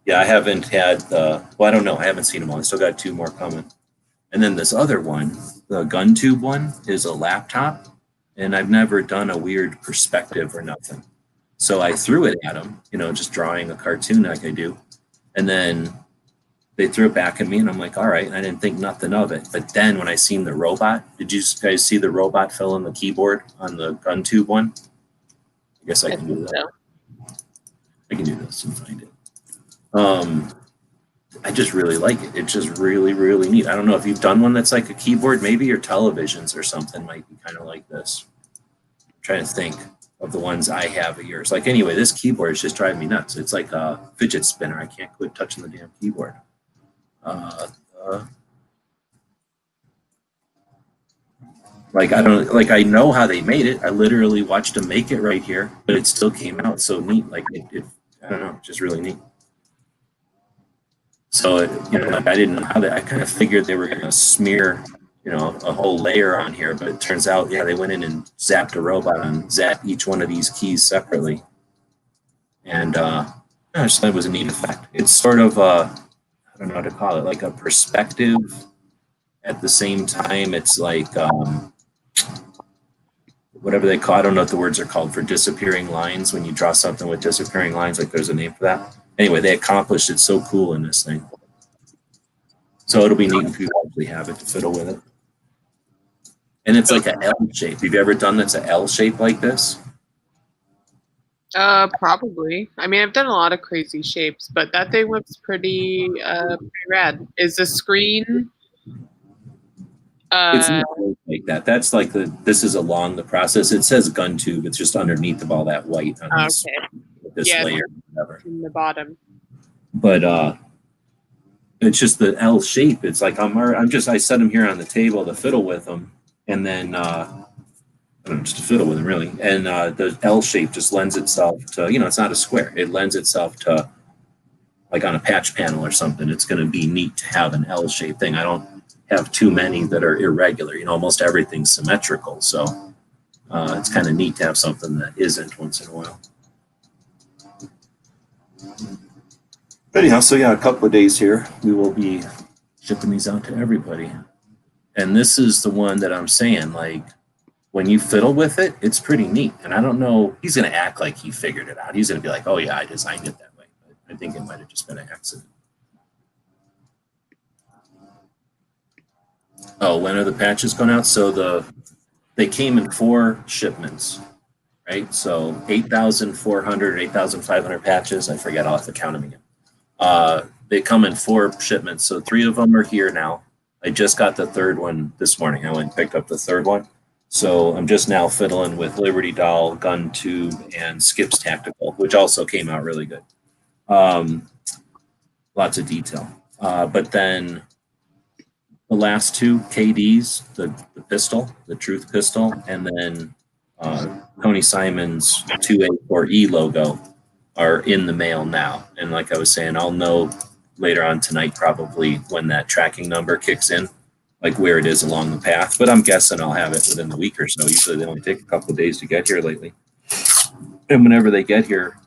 yeah, I haven't had, I don't know. I haven't seen them all. I still got 2 more coming. And then this other one, the gun tube one, is a laptop. And I've never done a weird perspective or nothing. So I threw it at them, just drawing a cartoon like I do. And then they threw it back at me and I'm like, all right. And I didn't think nothing of it. But then when I seen the robot, did you guys see the robot fill in the keyboard on the gun tube one? I guess I can do that. I can do this and find it. I just really like it. It's just really, really neat. I don't know if you've done one that's like a keyboard. Maybe your televisions or something might be kind of like this. I'm trying to think of the ones I have of yours. Like anyway, this keyboard is just driving me nuts. It's like a fidget spinner. I can't quit touching the damn keyboard. I know how they made it. I literally watched them make it right here, but it still came out so neat. Like I don't know, just really neat. So, I didn't know how I kind of figured they were going to smear, a whole layer on here, but it turns out, yeah, they went in and zapped a robot and zapped each one of these keys separately. And I just thought it was a neat effect. It's sort of, I don't know how to call it, like a perspective. At the same time, it's like, whatever they call, I don't know what the words are called for disappearing lines. When you draw something with disappearing lines, like there's a name for that. Anyway, they accomplished it so cool in this thing. So it'll be neat if you actually have it to fiddle with it. And it's like an L shape. Have you ever done that's an L shape like this? Probably. I mean, I've done a lot of crazy shapes, but that thing looks pretty rad. Is the screen? It's not like that. That's like this is along the process. It says gun tube. It's just underneath of all that white on this layer. Whatever. In the bottom. But it's just the L shape. It's like I set them here on the table to fiddle with them, and then just to fiddle with them really. And the L shape just lends itself to it's not a square. It lends itself to like on a patch panel or something. It's going to be neat to have an L shaped thing. I don't have too many that are irregular. Almost everything's symmetrical. So it's kind of neat to have something that isn't once in a while. But anyhow, so yeah, a couple of days here, we will be shipping these out to everybody. And this is the one that I'm saying, like, when you fiddle with it, it's pretty neat. And I don't know, he's going to act like he figured it out. He's going to be like, oh yeah, I designed it that way. But I think it might have just been an accident. Oh, when are the patches going out? So they came in 4 shipments, right? So 8,400, 8,500 patches. I forget, I'll have to count them again. They come in 4 shipments. So 3 of them are here now. I just got the 3rd one this morning. I went and picked up the 3rd one. So I'm just now fiddling with Liberty Doll, Gun Tube, and Skip's Tactical, which also came out really good. Lots of detail. But then the last 2 KDs, the pistol, the Truth pistol, and then Tony Simon's 2A4E logo are in the mail now. And like I was saying, I'll know later on tonight probably when that tracking number kicks in, like where it is along the path. But I'm guessing I'll have it within the week or so. Usually they only take a couple of days to get here lately. And whenever they get here,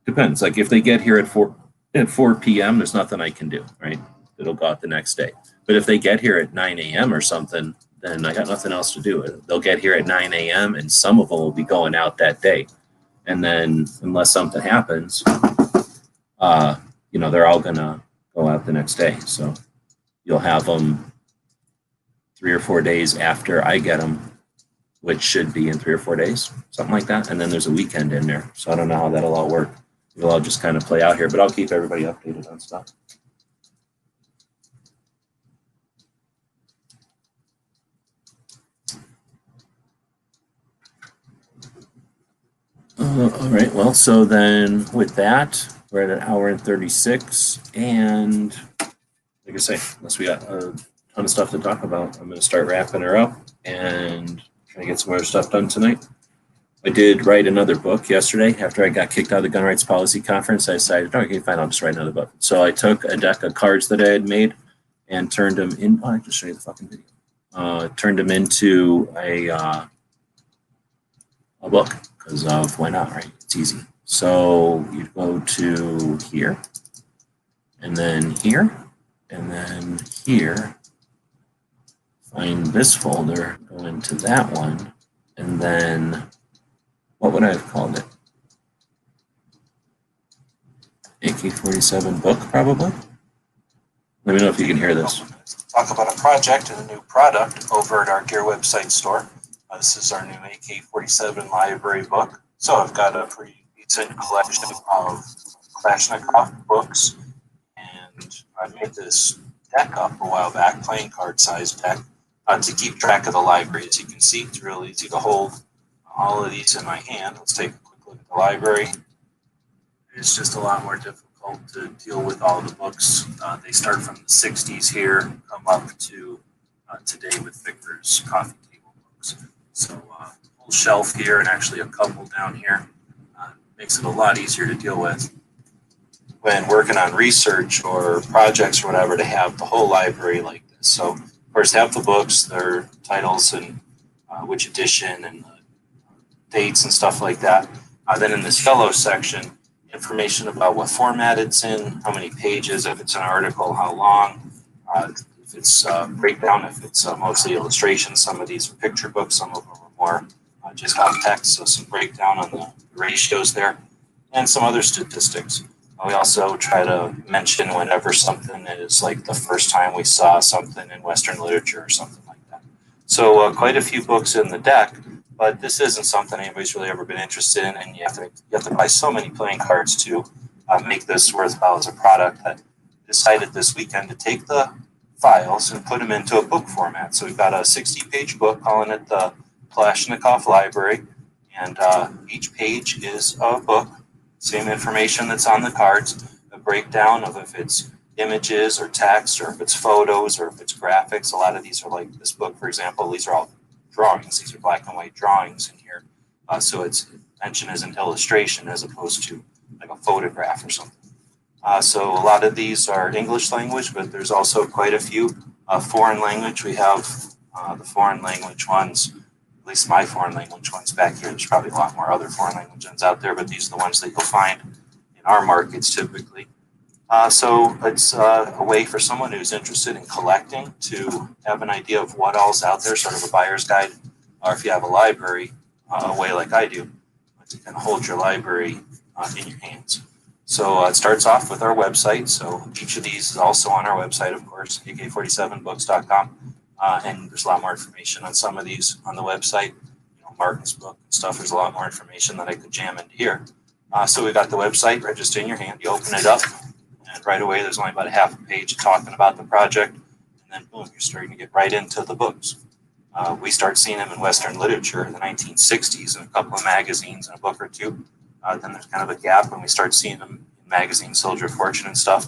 depends. Like if they get here at 4 p.m., there's nothing I can do, right? It'll go out the next day. But if they get here at 9 a.m. or something, then I got nothing else to do. They'll get here at 9 a.m. and some of them will be going out that day. And then unless something happens, they're all going to go out the next day. So you'll have them 3 or 4 days after I get them, which should be in 3 or 4 days, something like that. And then there's a weekend in there. So I don't know how that'll all work. It'll all just kind of play out here, but I'll keep everybody updated on stuff. All right, well, so then with that, we're at 1 hour and 36. And like I say, unless we got a ton of stuff to talk about, I'm going to start wrapping her up and try to get some other stuff done tonight. I did write another book yesterday after I got kicked out of the Gun Rights Policy Conference. I decided, okay, fine, I'll just write another book. So I took a deck of cards that I had made and turned them in. Oh, I can show you the fucking video. Turned them into a book because of why not, right? It's easy. So you go to here and then here and then here. Find this folder, go into that one, and then what would I have called it? AK-47 book, probably? Let me know if you can hear this. Talk about a project and a new product over at our Gear website store. This is our new AK-47 library book. So I've got a pretty decent collection of Kalashnikov books, and I made this deck up a while back, playing card size deck, to keep track of the library. As you can see, it's really easy to hold all of these in my hand. Let's take a quick look at the library. It's just a lot more difficult to deal with all the books. They start from the 60s here, come up to today with Victor's coffee table books. So whole shelf here and actually a couple down here makes it a lot easier to deal with when working on research or projects or whatever, to have the whole library like this. So of course, have the books, their titles and which edition and dates and stuff like that. Then in this yellow section, information about what format it's in, how many pages, if it's an article, how long, if it's breakdown, if it's mostly illustration. Some of these are picture books, some of them are more just on text, so some breakdown on the ratios there, and some other statistics. We also try to mention whenever something is like the first time we saw something in Western literature or something like that. So quite a few books in the deck, but this isn't something anybody's really ever been interested in, and you have to buy so many playing cards to make this worthwhile as a product, that I decided this weekend to take the files and put them into a book format. So we've got a 60-page book, calling it the Kalashnikov Library, and each page is a book. Same information that's on the cards, a breakdown of if it's images or text, or if it's photos, or if it's graphics. A lot of these are like this book, for example, these are all drawings. These are black and white drawings in here. So it's mentioned as an illustration as opposed to like a photograph or something. So a lot of these are English language, but there's also quite a few foreign language. We have the foreign language ones at least my foreign language ones back here. There's probably a lot more other foreign language ones out there, but these are the ones that you'll find in our markets typically. So it's a way for someone who's interested in collecting to have an idea of what all's out there, sort of a buyer's guide, or if you have a library, a way like I do, to kind of hold your library in your hands. So it starts off with our website. So each of these is also on our website, of course, ak47books.com. And there's a lot more information on some of these on the website. You know, Martin's book and stuff, there's a lot more information that I could jam into here. So we got the website, register in your hand, you open it up, and right away there's only about a half a page talking about the project, and then boom, you're starting to get right into the books. We start seeing them in Western literature in the 1960s in a couple of magazines and a book or two. Then there's kind of a gap when we start seeing them in magazines, Soldier of Fortune and stuff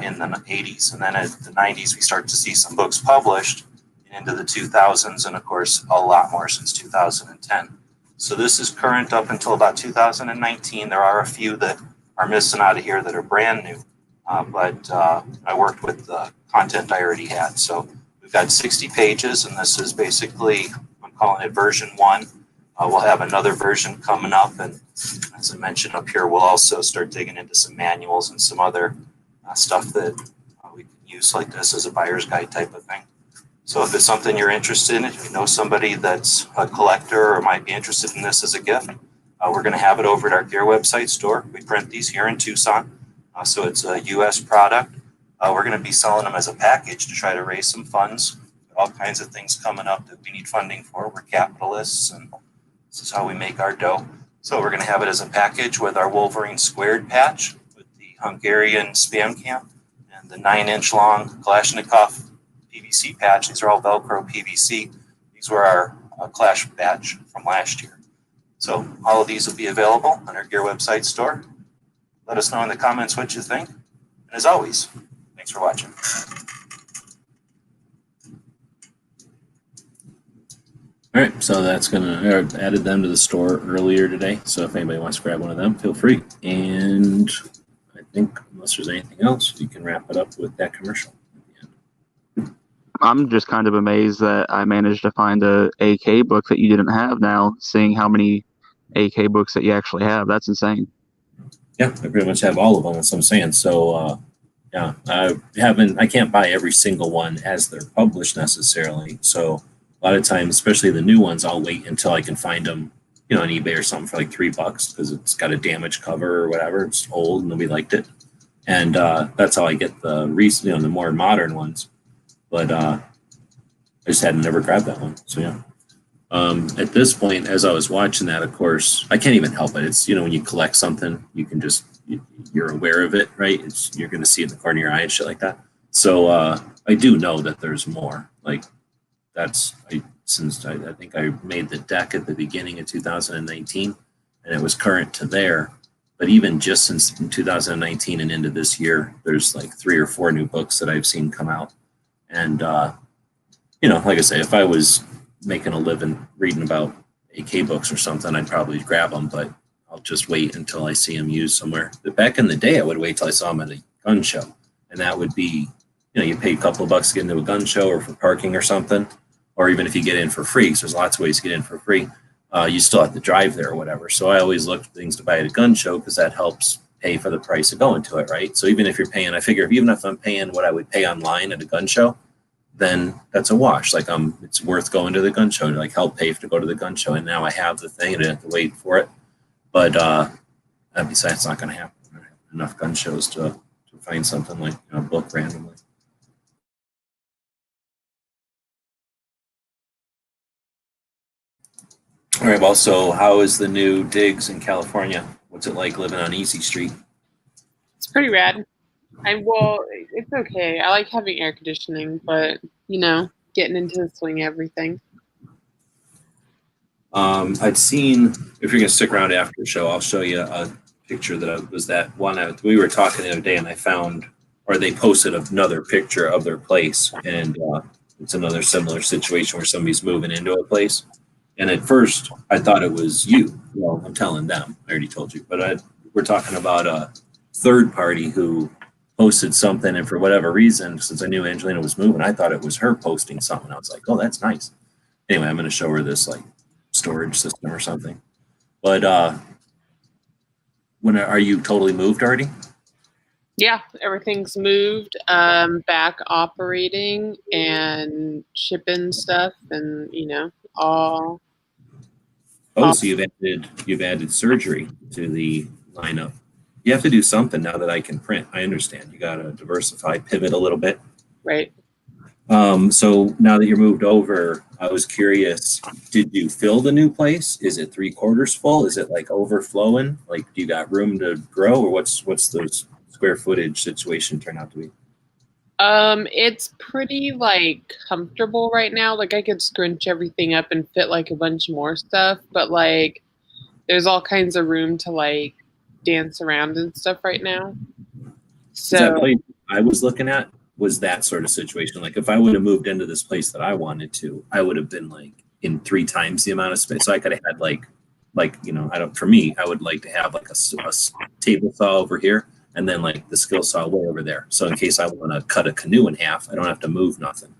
in the 80s. And then in the 90s, we start to see some books published into the 2000s, and of course, a lot more since 2010. So this is current up until about 2019. There are a few that are missing out of here that are brand new, but I worked with the content I already had. So we've got 60 pages, and this is basically, I'm calling it version 1. We'll have another version coming up, and as I mentioned up here, we'll also start digging into some manuals and some other stuff that we can use like this as a buyer's guide type of thing. So if it's something you're interested in, if you know somebody that's a collector or might be interested in this as a gift, we're going to have it over at our Gear website store. We print these here in Tucson, so it's a U.S. product. We're going to be selling them as a package to try to raise some funds. All kinds of things coming up that we need funding for. We're capitalists, and this is how we make our dough. So we're going to have it as a package with our Wolverine squared patch, with the Hungarian spam cam, and the 9-inch long Kalashnikov PVC patch. These are all Velcro PVC. These were our Clash batch from last year. So all of these will be available on our Gear website store. Let us know in the comments what you think. And as always, thanks for watching. All right, so that's gonna added them to the store earlier today. So if anybody wants to grab one of them, feel free. And I think unless there's anything else, you can wrap it up with that commercial. I'm just kind of amazed that I managed to find a AK book that you didn't have now, seeing how many AK books that you actually have. That's insane. Yeah, I pretty much have all of them, that's what I'm saying. So yeah, I can't buy every single one as they're published necessarily. So a lot of times, especially the new ones, I'll wait until I can find them, you know, on eBay or something for like $3 because it's got a damaged cover or whatever. It's old and nobody liked it. And that's how I get the recent, you know, the more modern ones. But I just had never grabbed that one. So yeah. At this point, as I was watching that, of course, I can't even help it. It's, you know, when you collect something, you can just, you're aware of it, right? You're going to see it in the corner of your eye and shit like that. So I do know that there's more. Like since I think I made the deck at the beginning of 2019, and it was current to there. But even just since 2019 and into this year, there's like 3 or 4 new books that I've seen come out. And, you know, like I say, if I was making a living reading about AK books or something, I'd probably grab them, but I'll just wait until I see them used somewhere. But back in the day, I would wait till I saw them at a gun show. And that would be, you know, you pay a couple of bucks to get into a gun show or for parking or something, or even if you get in for free, because there's lots of ways to get in for free, you still have to drive there or whatever. So I always look for things to buy at a gun show because that helps pay for the price of going to it, right? So even if you're paying, I figure even if I'm paying what I would pay online at a gun show, then that's a wash. Like it's worth going to the gun show to like help pay to go to the gun show. And now I have the thing and I didn't have to wait for it. But besides, it's not going to happen. I don't have enough gun shows to find something like, you know, a book randomly. All right. Well, so how is the new digs in California? What's it like living on Easy Street? It's pretty rad. Well, it's okay. I like having air conditioning, but you know, getting into the swing of everything. I'd seen, if you're gonna stick around after the show, I'll show you a picture that was that one we were talking the other day, and I found, or they posted another picture of their place, and it's another similar situation where somebody's moving into a place. And at first, I thought it was you. Well, I'm telling them. I already told you, but we're talking about a third party who posted something, and for whatever reason, since I knew Angelina was moving, I thought it was her posting something. I was like, oh, that's nice. Anyway, I'm going to show her this like storage system or something. But when are you totally moved already? Yeah, everything's moved, back operating and shipping stuff, and all. Oh, so you've added surgery to the lineup. You have to do something now that I can print. I understand. You got to diversify, pivot a little bit. Right. So now that you're moved over, I was curious, did you fill the new place? Is it 3/4 full? Is it like overflowing? Like, do you got room to grow, or what's the square footage situation turn out to be? It's pretty like comfortable right now. Like I could scrunch everything up and fit like a bunch more stuff, but like there's all kinds of room to like dance around and stuff right now. Because that So place I was looking at was that sort of situation. Like if I would have moved into this place that I wanted to, I would have been like in 3 times the amount of space. So I could have had I don't. For me, I would like to have like a table saw over here, and then like the skill saw way over there. So in case I want to cut a canoe in half, I don't have to move nothing.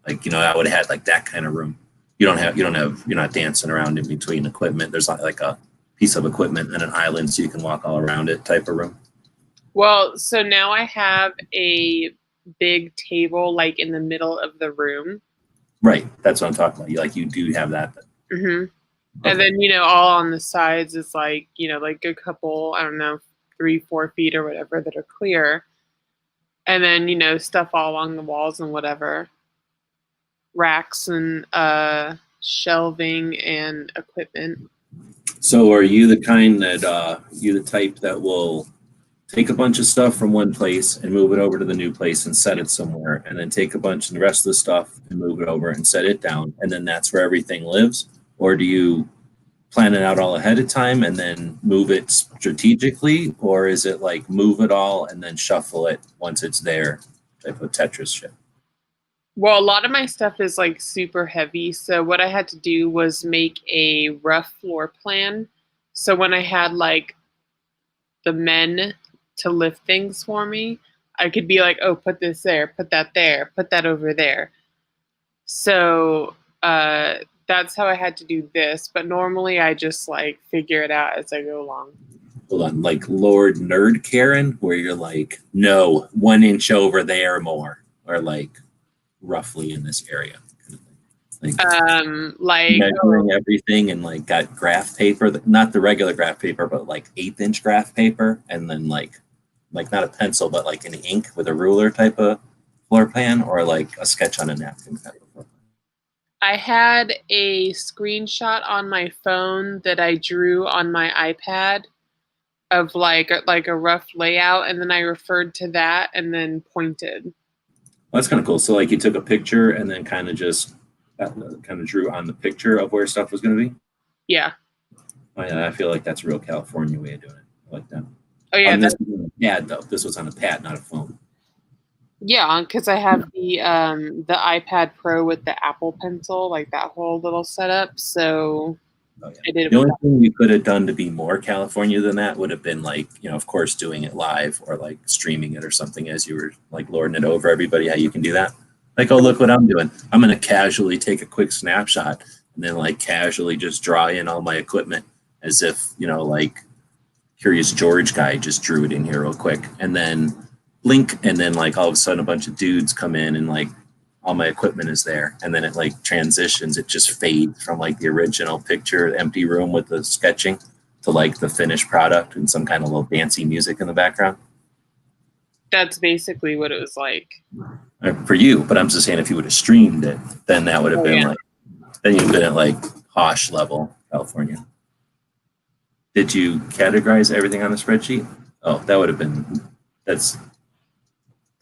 Like I would have had like that kind of room. You're not dancing around in between equipment. There's not like a piece of equipment and an island so you can walk all around it type of room. well, so now I have a big table like in the middle of the room. Right. That's what I'm talking about. You do have that. Mm-hmm. Okay. And then, all on the sides is like, like a couple, I don't know, 3-4 feet or whatever that are clear. And then, stuff all along the walls and whatever. Racks and shelving and equipment. So are you the kind that you the type that will take a bunch of stuff from one place and move it over to the new place and set it somewhere, and then take a bunch of the rest of the stuff and move it over and set it down, and then that's where everything lives? Or do you plan it out all ahead of time and then move it strategically? Or is it like move it all and then shuffle it once it's there, type of Tetris shit? Well, a lot of my stuff is like super heavy. So what I had to do was make a rough floor plan. So when I had like the men to lift things for me, I could be like, oh, put this there, put that over there. So that's how I had to do this. But normally I just like figure it out as I go along. Hold on, like Lord Nerd Karen, where you're like, no, 1 inch over there more, or like roughly in this area. Like measuring everything and like got graph paper, not the regular graph paper, but like 1/8 inch graph paper, and then like not a pencil, but like an ink with a ruler type of floor plan, or like a sketch on a napkin type of floor plan. I had a screenshot on my phone that I drew on my iPad of like a rough layout, and then I referred to that and then pointed. Well, that's kind of cool. So like you took a picture and then kind of just drew on the picture of where stuff was going to be. Yeah. Oh yeah, I feel like that's a real California way of doing it. I like that. Oh yeah. This was on a pad though. This was on a pad, not a phone. Yeah, because I have the iPad Pro with the Apple Pencil, like that whole little setup. So oh, yeah. I did it. The only thing you could have done to be more California than that would have been like, of course, doing it live or like streaming it or something as you were like lording it over everybody. How you can do that? Like, oh, look what I'm doing. I'm going to casually take a quick snapshot and then like casually just draw in all my equipment as if, like Curious George guy just drew it in here real quick, and then blink, and then like all of a sudden a bunch of dudes come in and like all my equipment is there, and then it like transitions. It just fades from like the original picture, empty room with the sketching, to like the finished product and some kind of little fancy music in the background. That's basically what it was like. For you, but I'm just saying if you would have streamed it, then that would have been like, then you'd have been at like posh level California. Did you categorize everything on the spreadsheet? Oh, that would have been, that's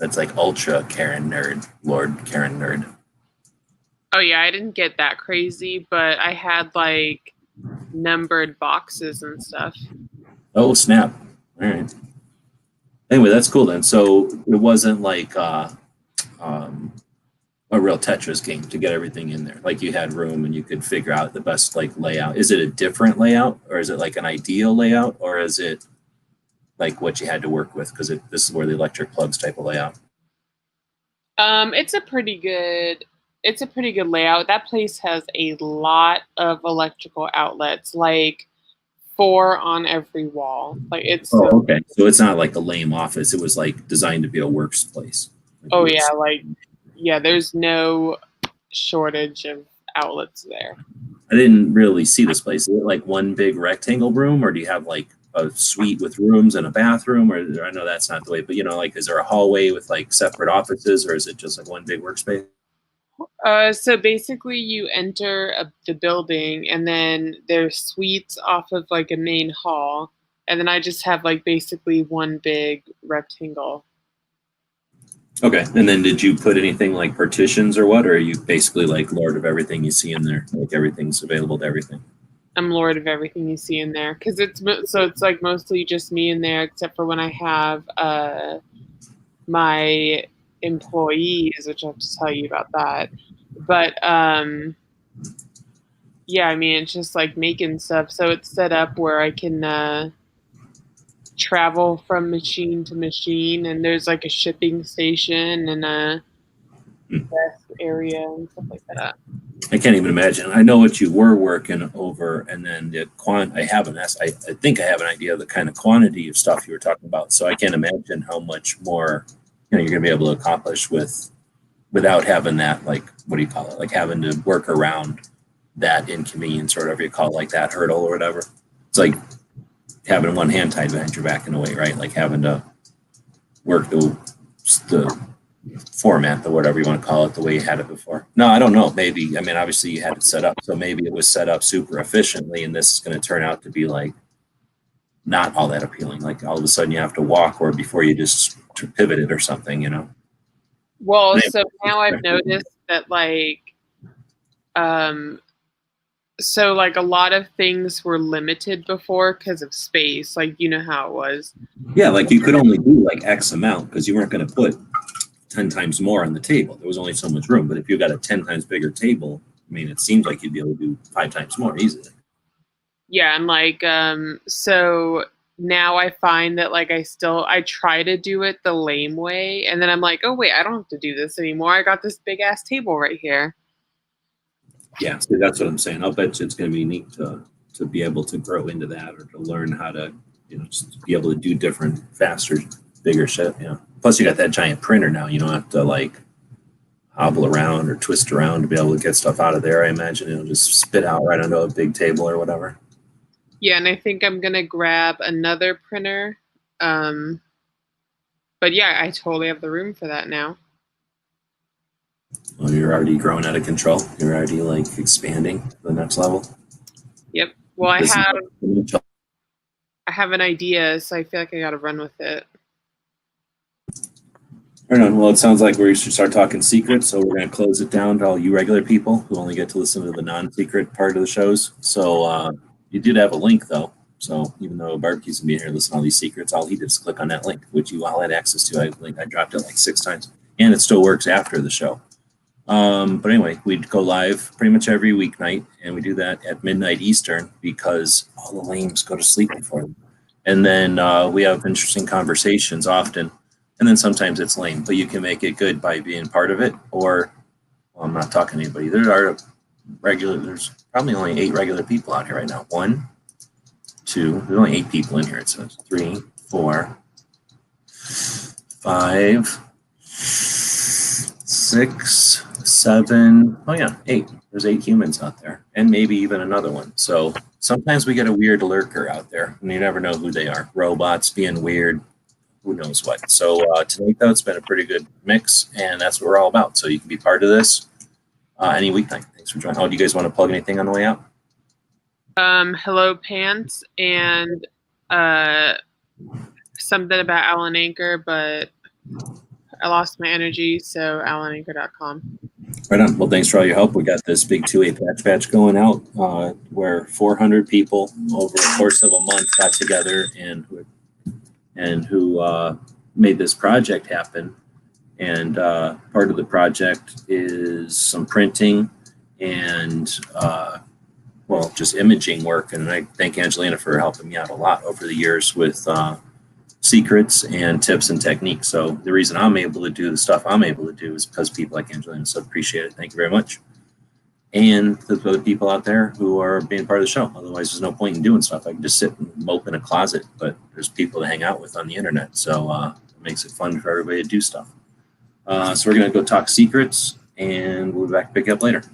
like ultra Karen nerd, Lord Karen nerd. Oh yeah, I didn't get that crazy, but I had like numbered boxes and stuff. Oh snap! All right. Anyway, that's cool then. So it wasn't like a real Tetris game to get everything in there. Like you had room and you could figure out the best like layout. Is it a different layout, or is it like an ideal layout, or is it like what you had to work with? Because this is where the electric plugs type of layout. It's a pretty good it's a pretty good layout. That place has a lot of electrical outlets, like 4 on every wall. Like it's Oh, so, okay. So it's not like a lame office. It was like designed to be a workspace. Like oh works. yeah, like yeah, there's no shortage of outlets there. I didn't really see this place. Is it like one big rectangle room, or do you have like a suite with rooms and a bathroom? Or I know that's not the way, but like, is there a hallway with like separate offices, or is it just like one big workspace? So basically, you enter the building, and then there's suites off of like a main hall, and then I just have like basically one big rectangle. Okay. And then did you put anything like partitions or what? Or are you basically like lord of everything you see in there? Like everything's available to everything? I'm lord of everything you see in there because it's like mostly just me in there, except for when I have my employees, which I have to tell you about that. But yeah, I mean it's just like making stuff, so it's set up where I can travel from machine to machine, and there's like a shipping station and a desk area and stuff like that. I can't even imagine. I know what you were working over, and then I have I think I have an idea of the kind of quantity of stuff you were talking about. So I can't imagine how much more you're going to be able to accomplish without having that, like, what do you call it? Like having to work around that inconvenience or whatever you call it, like that hurdle or whatever. It's like having one hand tied behind your back in a way, right? Like having to work the format or whatever you want to call it the way you had it before. No, I don't know. Maybe, I mean, obviously you had it set up, so maybe it was set up super efficiently, and this is going to turn out to be like not all that appealing. Like all of a sudden you have to walk, or before you just pivot it or something. Well, so now I've noticed that like so like a lot of things were limited before because of space, like you know how it was. Yeah, like you could only do like X amount because you weren't going to put 10 times more on the table. There was only so much room. But if you got a 10 times bigger table, I mean, it seems like you'd be able to do 5 times more easily. Yeah, and like so now I find that like I try to do it the lame way, and then I'm like, oh wait, I don't have to do this anymore. I got this big ass table right here. Yeah, so that's what I'm saying. I'll bet you it's going to be neat to be able to grow into that, or to learn how to just be able to do different, faster, bigger shit. Plus you got that giant printer now. You don't have to like hobble around or twist around to be able to get stuff out of there. I imagine it'll just spit out right onto a big table or whatever. Yeah, and I think I'm gonna grab another printer. But yeah, I totally have the room for that now. Well, you're already growing out of control. You're already like expanding to the next level. Yep. Well, I have an idea, so I feel like I got to run with it. Right on. Well, it sounds like we should start talking secrets, so we're going to close it down to all you regular people who only get to listen to the non-secret part of the shows. So you did have a link, though. So even though Barbecue's going to be here listening to all these secrets, all he did is click on that link, which you all had access to. I dropped it like 6 times, and it still works after the show. But anyway, we'd go live pretty much every weeknight, and we do that at midnight Eastern because all the lames go to sleep before them. And then we have interesting conversations often. And then sometimes it's lame, but you can make it good by being part of it. Or, well, I'm not talking to anybody. There's probably only 8 regular people out here right now. 1, 2, there's only 8 people in here. It says 3, 4, 5, 6, 7. Oh yeah, 8. There's 8 humans out there, and maybe even another one. So sometimes we get a weird lurker out there, and you never know who they are. Robots being weird. Who knows what. So tonight, though, it's been a pretty good mix, and that's what we're all about. So you can be part of this any weeknight. Thanks for joining. Oh, do you guys want to plug anything on the way out? Hello, Pants, and something about Alan Anchor, but I lost my energy, so alananchor.com. Right on. Well, thanks for all your help. We got this big 2A patch going out where 400 people over the course of a month got together and who made this project happen. And part of the project is some printing and, just imaging work. And I thank Angelina for helping me out a lot over the years with secrets and tips and techniques. So the reason I'm able to do the stuff I'm able to do is because people like Angelina. So appreciate it. Thank you very much. And the other people out there who are being part of the show. Otherwise, there's no point in doing stuff. I can just sit and mope in a closet, but there's people to hang out with on the internet. So it makes it fun for everybody to do stuff. So we're going to go talk secrets, and we'll be back to pick up later.